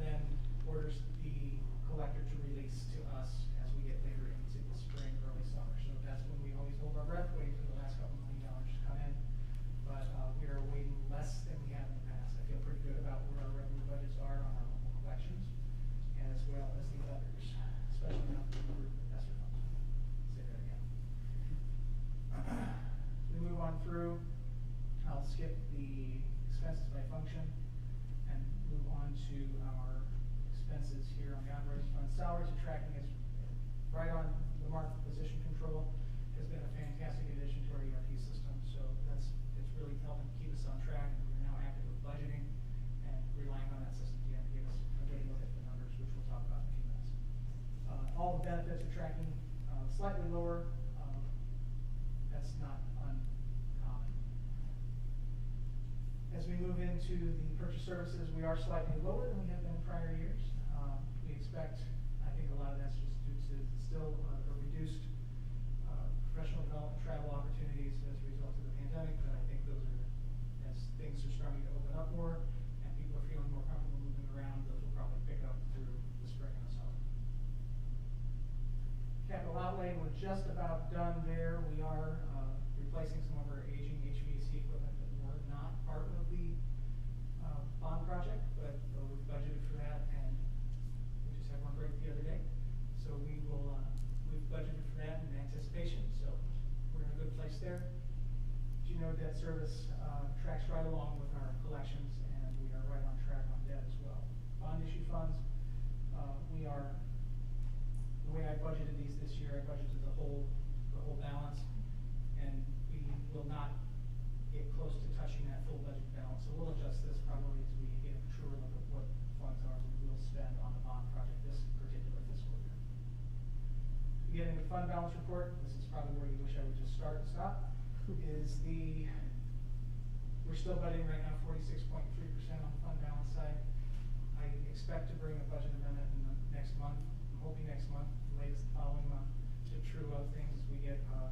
then orders the collector to release to us as we get later into the spring, early summer. So that's when we always hold our breath, waiting for the last couple $1 million to come in. But we are waiting less than we have in the past. I feel pretty good about where our revenue budgets are on our local collections, as well as the others, especially not the group ESSER funds. Say that again. We move on through. I'll skip the expenses by function and move on to our expenses here on the operating fund. Salaries are tracking us right on the mark. Position control has been a fantastic addition to our ERP system, so it's really helping keep us on track. And we're now active with budgeting and relying on that system again to give us a good look at the numbers, which we'll talk about in a few minutes. All the benefits are tracking slightly lower. That's not uncommon. As we move into the purchase services, we are slightly lower than we have been in prior years. We expect, I think a lot of that's just due to still a reduced professional development travel opportunities as a result of the pandemic, but I think those are, as things are starting to open up more and people are feeling more comfortable moving around, those will probably pick up just about done there. We are replacing some of our aging HVAC equipment that were not part of the bond project, but we've budgeted for that, and we just had one break the other day. So we've budgeted for that in anticipation, so we're in a good place there. As you know, debt service tracks right along with our collections, and we are right on track on debt as well. Bond issue funds, the way I budgeted these this year, I budgeted the whole balance, and we will not get close to touching that full budget balance. So we'll adjust this probably as we get a truer look at what funds we will spend on the bond project this particular fiscal year. Getting the fund balance report, this is probably where you wish I would just start and stop, we're still budgeting right now 46.3% on the fund balance side. I expect to bring a budget amendment in the next month. I'm hoping next month, latest the following month, to true up things as we get a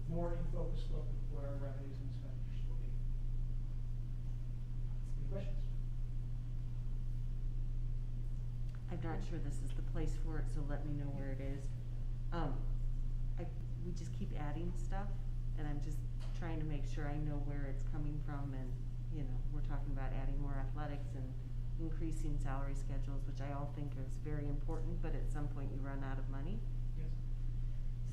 more in focus look at what our revenues and expenditures will be. Any questions? I'm not sure this is the place for it, so let me know where it is. We just keep adding stuff, and I'm just trying to make sure I know where it's coming from, and, you know, we're talking about adding more athletics and increasing salary schedules, which I all think is very important, but at some point you run out of money. Yes.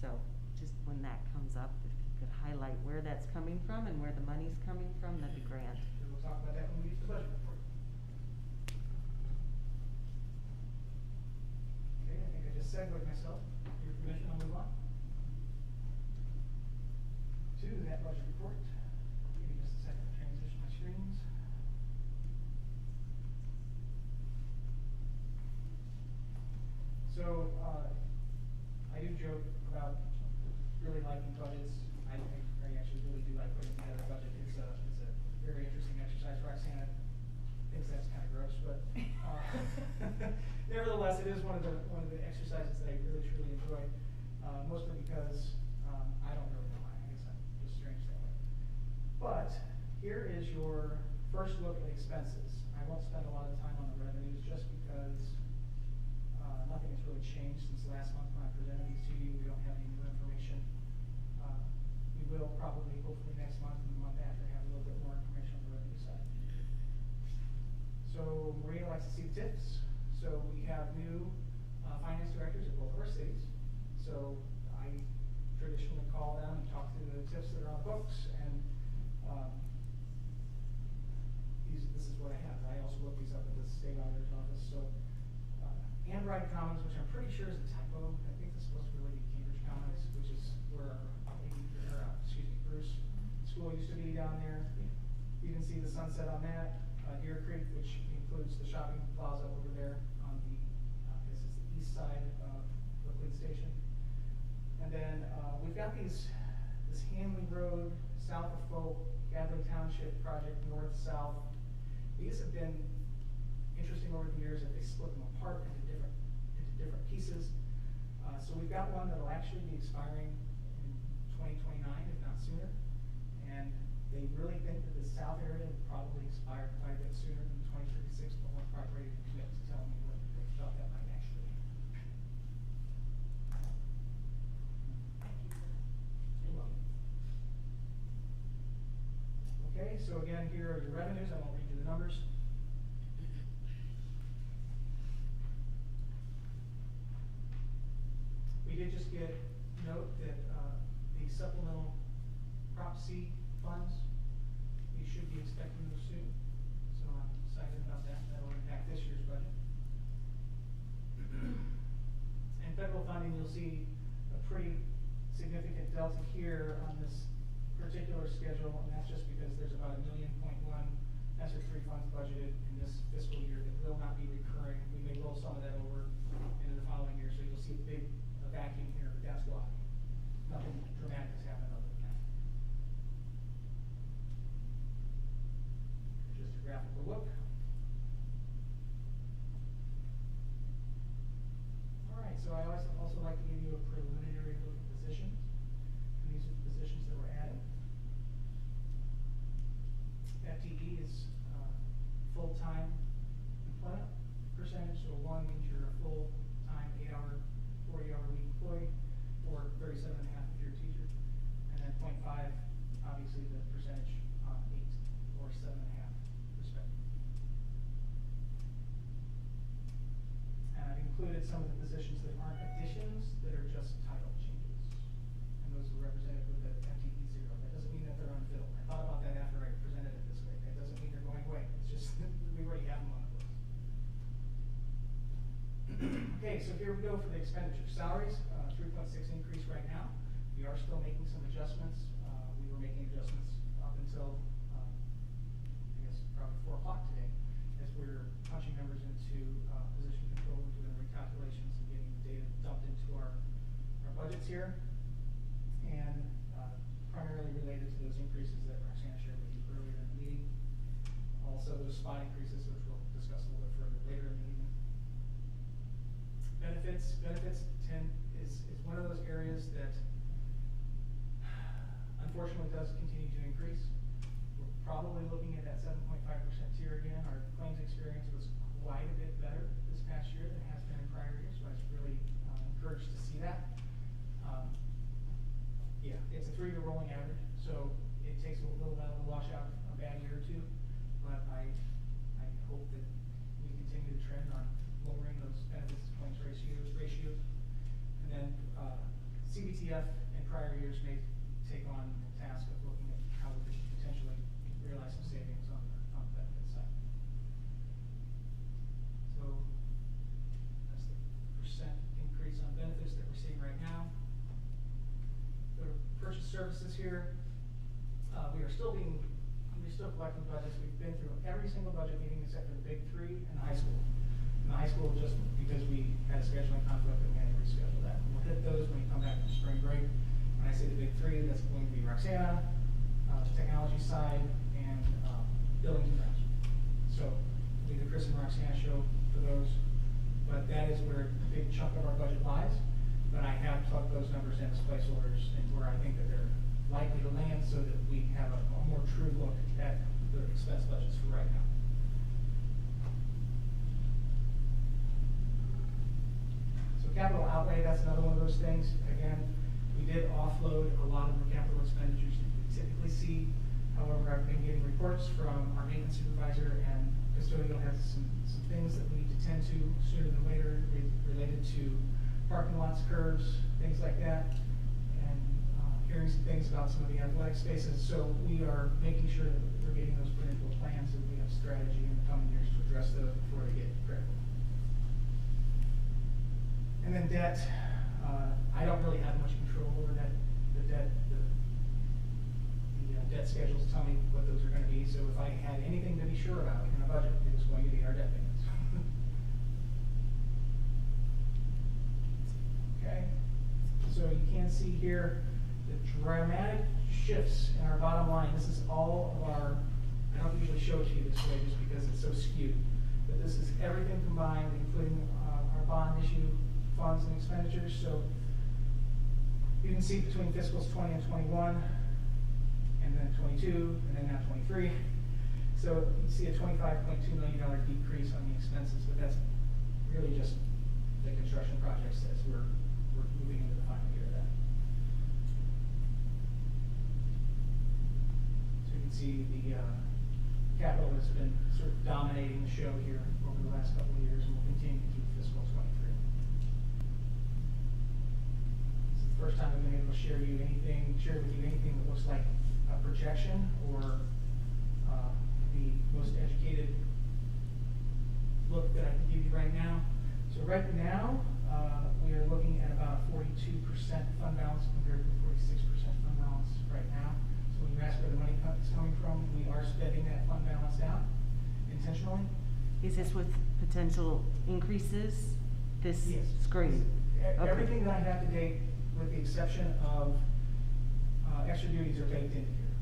So just when that comes up, if you could highlight where that's coming from and where the money's coming from, that'd be grand. We'll talk about that when we get to the budget report. Okay, I think I just segued myself. Your permission, I'll move on to that budget report. Give me just a second to transition my screens. So, I do joke about really liking budgets. I actually really do like putting together a budget. It's a very interesting exercise. Roxanna thinks that's kind of gross, but nevertheless, it is one of the exercises that I really truly enjoy. Mostly because I don't really know why. I guess I'm just strange that way. But here is your first look at expenses. I won't spend a lot of time on the revenues just because nothing has really changed since last month when I presented these to you. We don't have any new information. We will probably, hopefully next month and the month after, have a little bit more information on the revenue side. So Maria likes to see the TIFs. So we have new finance directors at both of our cities. So I traditionally call them and talk through the TIFs that are on the books, and this is what I have. I also look these up at the state auditor's office. So handwriting comments, which I'm pretty sure is a typo. I think this is supposed to really be Cambridge Commons, which is where Bruce School used to be down there. You can see the sunset on that. Deer Creek, which includes the shopping plaza over there on the, this is the east side of the police station. And then we've got this Hanley Road, south of Folk, Gadley Township project, north-south. These have been interesting over the years that they split them apart into different pieces. So we've got one that will actually be expiring in 2029, if not sooner. And they really think that the south area will probably expire quite a bit sooner than 2036, but we're quite ready to commit to telling me what they thought that might actually be. You're welcome. Okay, so again, here are your revenues. I won't read you the numbers. We did just get note that the supplemental Prop C funds, we should be expecting those soon. So I'm excited about that. That will impact this year's budget. And federal funding, you'll see a pretty significant delta here on this particular schedule, and that's just because there's about $1.1 million ESSER III funds budgeted in this fiscal year that will not be recurring. We may roll some of that over into the following year, so you'll see a vacuum here, but that's why. Nothing dramatic has happened other than that. Just a graphical look. All right, so I also like to give you a preliminary look at positions. And these are the positions that we're adding. FTE is full-time employment percentage. So 1 means you're a full-time 8-hour, 40-hour week employee, or some of the positions that aren't additions, that are just title changes. And those are represented with the FTE 0. That doesn't mean that they're unfilled. I thought about that after I presented it this way. That doesn't mean they're going away. It's just we already have them on the list. Okay, so here we go for the expenditure. Salaries, 3.6 increase right now. We are still making some adjustments. We were making adjustments up until, I guess, probably 4 o'clock today, as we're punching numbers into position control and doing recalculations and getting the data dumped into our budgets here. And primarily related to those increases that Roxanna shared with you earlier in the meeting. Also those spot increases, which we'll discuss a little bit further later in the evening. Benefits is one of those areas that unfortunately does continue to increase. We're probably looking at that 7.5% tier again. Our claims experience was quite a bit better this past year than it has been in prior years, so I was really encouraged to see that. Yeah, it's a 3-year rolling average, so it takes a little while to wash out a bad year or two, but I hope that we continue the trend on lowering those benefits to claims ratios. And then CBTF in prior years may take on the task of looking at how we could potentially realize some savings on the benefit side. So that's the percent increase on benefits that we're seeing right now. The purchase services here, we are still collecting budgets. We've been through every single budget meeting except for the big 3 and the high school. And the high school, just because we had a scheduling conflict, and we had to reschedule that. We'll hit those when we come back from spring break. When I say the big 3, that's going to be Roxanna, the technology side, and buildings and grounds. So we'll be the Chris and Roxanna show for those. But that is where a big chunk of our budget lies. But I have plugged those numbers in as placeholders and where I think that they're likely to land, so that we have a more true look at the expense budgets for right now. So capital outlay, that's another one of those things. Again, we did offload a lot of the capital expenditures that we typically see. However, I've been getting reports from our maintenance supervisor, and custodial has some things that we need to tend to sooner than later related to parking lots, curbs, things like that, and hearing some things about some of the athletic spaces. So we are making sure that we're getting those put into a plan, so we have strategy in the coming years to address those before they get critical. And then debt, I don't really have much control over that. The debt schedules tell me what those are going to be. So if I had anything to be sure about in a budget, it was going to be our debt payments. Okay, so you can see here the dramatic shifts in our bottom line. This is all of our, I don't usually show it to you this way just because it's so skewed, but this is everything combined, including our bond issue funds and expenditures. So you can see between fiscals 20 and 21, and then 22, and then now 23. So you see a $25.2 million decrease on the expenses, but that's really just the construction projects as we're moving into the final year of that. So you can see the capital has been sort of dominating the show here over the last couple of years, and will continue through fiscal 23. This is the first time I've been able to share with you anything that looks like a projection or the most educated look that I can give you right now. So right now, we are looking at about a 42% fund balance compared to a 46% fund balance right now. So when you ask where the money is coming from, we are spending that fund balance down intentionally. Is this with potential increases? This Yes. screen? Okay. Everything that I have to date, with the exception of extra duties, are baked into here.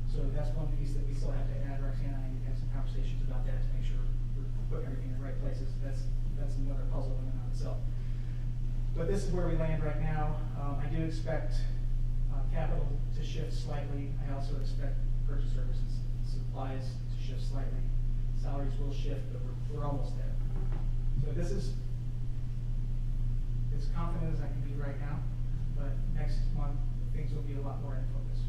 So that's one piece that we still have to add. Roxanna and I need to have some conversations about that to make sure we're putting everything in the right places. That's another puzzle in and of itself. But this is where we land right now. I do expect capital to shift slightly. I also expect purchase services, supplies to shift slightly. Salaries will shift, but we're almost there. So this is as confident as I can be right now, but next month things will be a lot more in focus.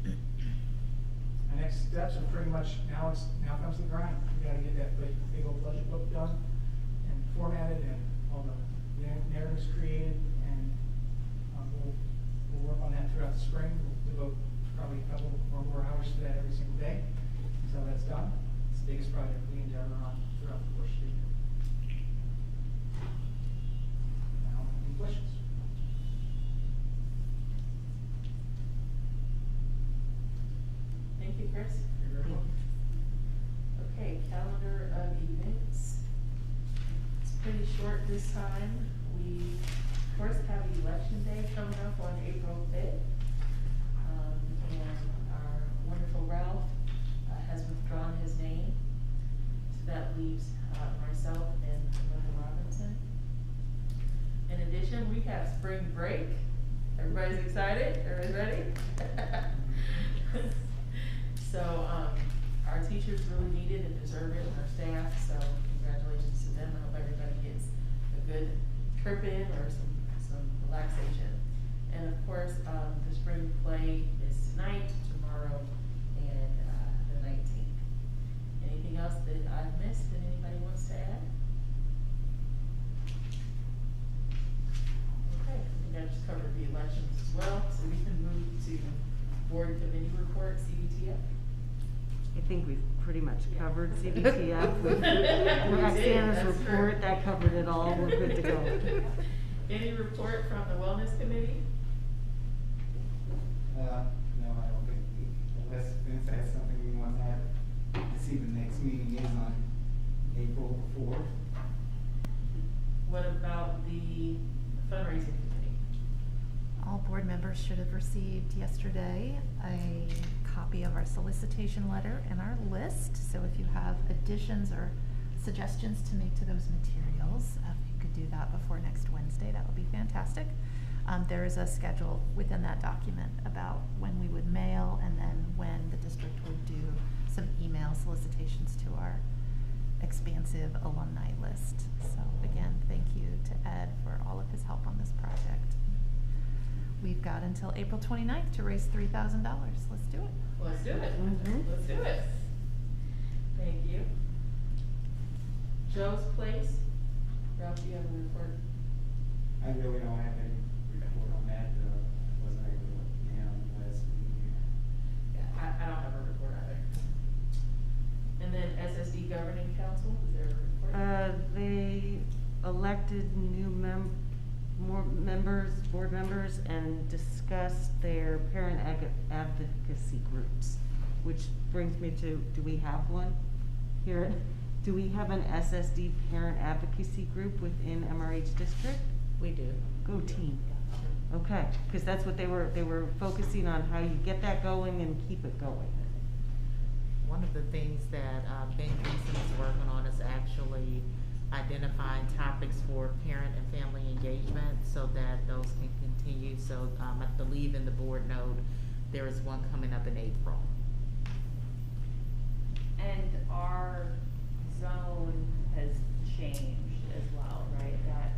The next steps are pretty much now comes the grind. We got to get that big old budget book done and formatted and all the narratives created, and we'll work on that throughout the spring. We'll devote probably a couple or more hours to that every single day. So that's done. It's the biggest project we endeavor on throughout the course of the year. Now, any questions? Thank you, Chris. You're very welcome. Okay, calendar of events. It's pretty short this time. We, of course, have Election Day coming up on April 5th. And our wonderful Ralph has withdrawn his name. So that leaves myself and Linda Robinson. In addition, we have spring break. Everybody's excited? Everybody's ready? So our teachers really need it and deserve it, and our staff, so congratulations to them. I hope everybody gets a good trip in or some relaxation. And of course, the spring play is tonight, tomorrow, and the 19th. Anything else that I've missed that anybody wants to add? Okay, I think I just covered the elections as well, so we can move to board committee report, CBTF. I think we've pretty much covered CBTF. Roxanna's report, that covered it all. We're good to go. Any report from the wellness committee? No, I don't think, unless Vince has something we want to add. I see the next meeting is on April 4th. What about the fundraising committee? All board members should have received yesterday a copy of our solicitation letter and our list. So if you have additions or suggestions to make to those materials, if you could do that before next Wednesday, that would be fantastic. There is a schedule within that document about when we would mail and then when the district would do some email solicitations to our expansive alumni list. So again, thank you to Ed for all of his help on this project. We've got until April 29th to raise $3,000. Let's do it. Let's do it. Mhm. Let's do it. Thank you. Joe's Place. Ralph, do you have a report? I really don't have any report on that. I wasn't able to, last meeting. Yeah, I don't have a report either. And then SSD Governing Council, is there a report? They elected new board members, and discussed their parent advocacy groups, which brings me to, do we have one here? Do we have an SSD parent advocacy group within MRH district? We do. Go team. Okay, because that's what they were focusing on, how you get that going and keep it going. One of the things that Ben Gleason is working on is actually identifying topics for parent and family engagement so that those can continue. So I believe in the board note, there is one coming up in April. And our zone has changed as well, right? That,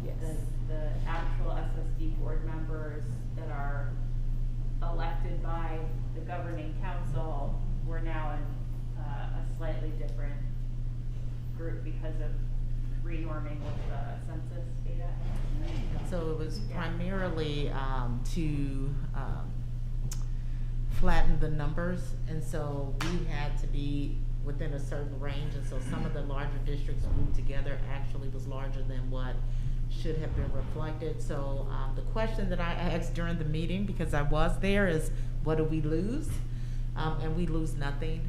Yes. the actual SSD board members that are elected by the governing council, we're now in a slightly different group because of renorming with the census data. So it was Yeah. primarily to flatten the numbers, and so we had to be within a certain range, and so some of the larger districts grouped together actually was larger than what should have been reflected. So the question that I asked during the meeting, because I was there, is what do we lose? And we lose nothing.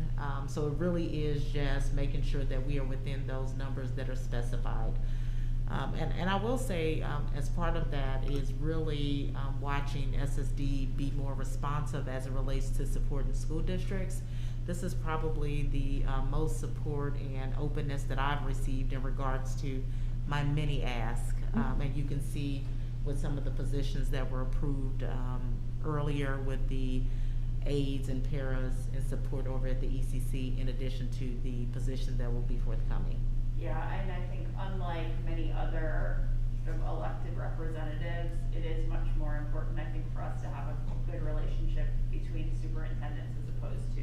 So it really is just making sure that we are within those numbers that are specified. And I will say, as part of that is really watching SSD be more responsive as it relates to supporting school districts. This is probably the most support and openness that I've received in regards to my mini ask. And you can see with some of the positions that were approved earlier with the aides and paras and support over at the ECC, in addition to the position that will be forthcoming. Yeah, and I think unlike many other sort of elected representatives, it is much more important, I think, for us to have a good relationship between superintendents as opposed to,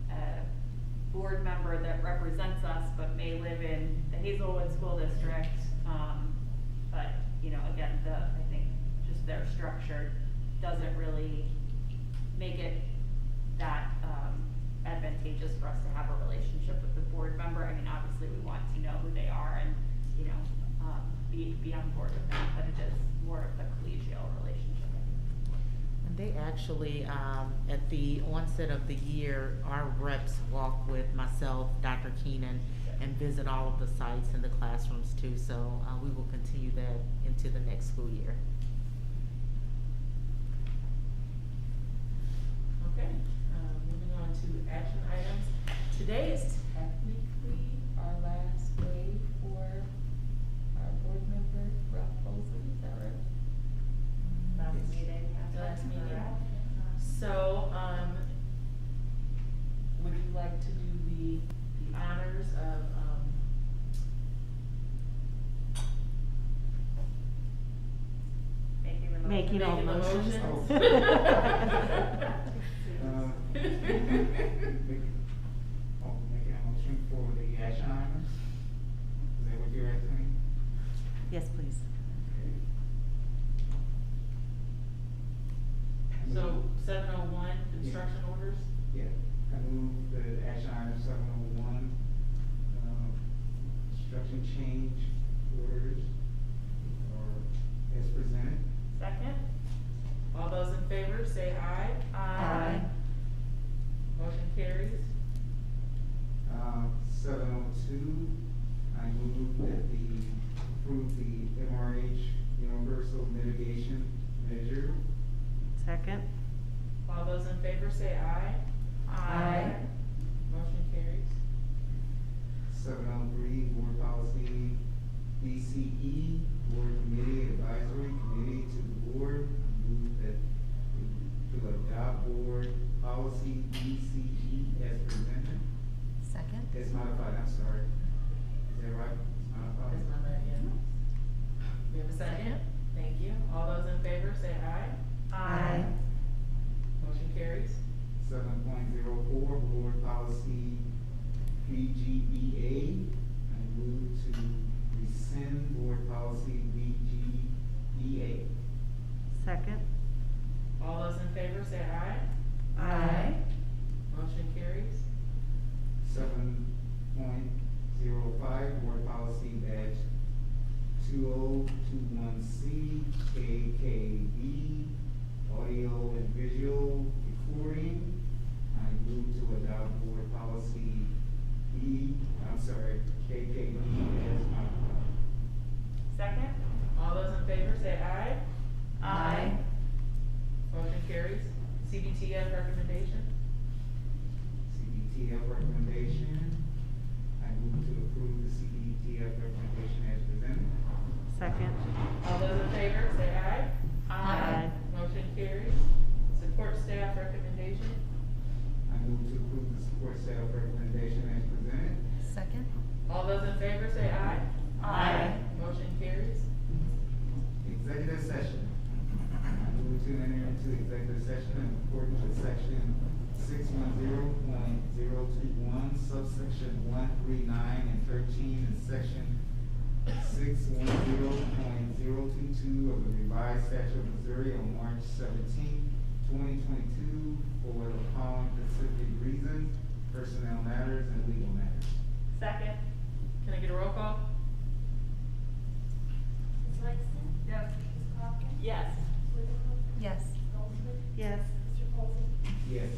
a board member that represents us, but may live in the Hazelwood School District. But, you know, again, I think just their structure doesn't really make it that, advantageous for us to have a relationship with the board member. I mean, obviously, we want to know who they are and, you know, be on board with them, but it is more of the collegial relationship. And they actually, at the onset of the year, our reps walk with myself, Dr. Keenan, and visit all of the sites and the classrooms too. So we will continue that into the next school year. Okay, moving on to action items. Today is technically our last day for our board member, Ralph Foley, is that right? Last meeting. The last meeting. So, would you like to do the honors of, Making all making the motions. motions? Making a motion for the action items? Is that what you're asking? Yes, please. Okay. So, 701, construction orders? Yeah, I move the action item 701, construction change orders, or as presented. Second? All those in favor, say aye. Aye. Motion carries. 702, I move that approve the MRH universal mitigation measure. Second? All those in favor, say aye. Aye. Motion carries. 703, board policy BCE, board committee advisory committee to the board. I move that to adopt board policy BCE as presented. Second? It's modified, I'm sorry. Is that right? It's modified? That's my bad, yeah. We have a second? Thank you. All those in favor, say aye. Aye. Motion carries. 7.04, board policy BGEA. I move to rescind board policy BGEA. Second? All those in favor, say aye. Aye. Motion carries. 7.05, board policy badge 2021C, KKB, audio and visual recording. I move to adopt board policy KKB as modified. Second? All those in favor, say aye. Aye. Motion carries. CBTF recommendation. CBTF recommendation. I move to approve the CBTF recommendation as presented. Second? All those in favor, say aye. Aye. Motion carries. Support staff recommendation. I move to approve the support staff recommendation as presented. Second? All those in favor, say aye. Aye. Motion carries. Executive session. I move to enter into executive session in accordance with section 610.021, subsection 139 and 13, and section 610.022 of the revised statute of Missouri on March 17, 2022, for the following specific reasons: personnel matters and legal matters. Second? Can I get a roll call? Ms. Langston? Yes. Ms. Cochran? Yes. Ms. Whitaker? Yes. Ms. Goldsmith? Yes. Mr. Posey? Yes.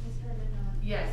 Ms. Hernandez? Yes.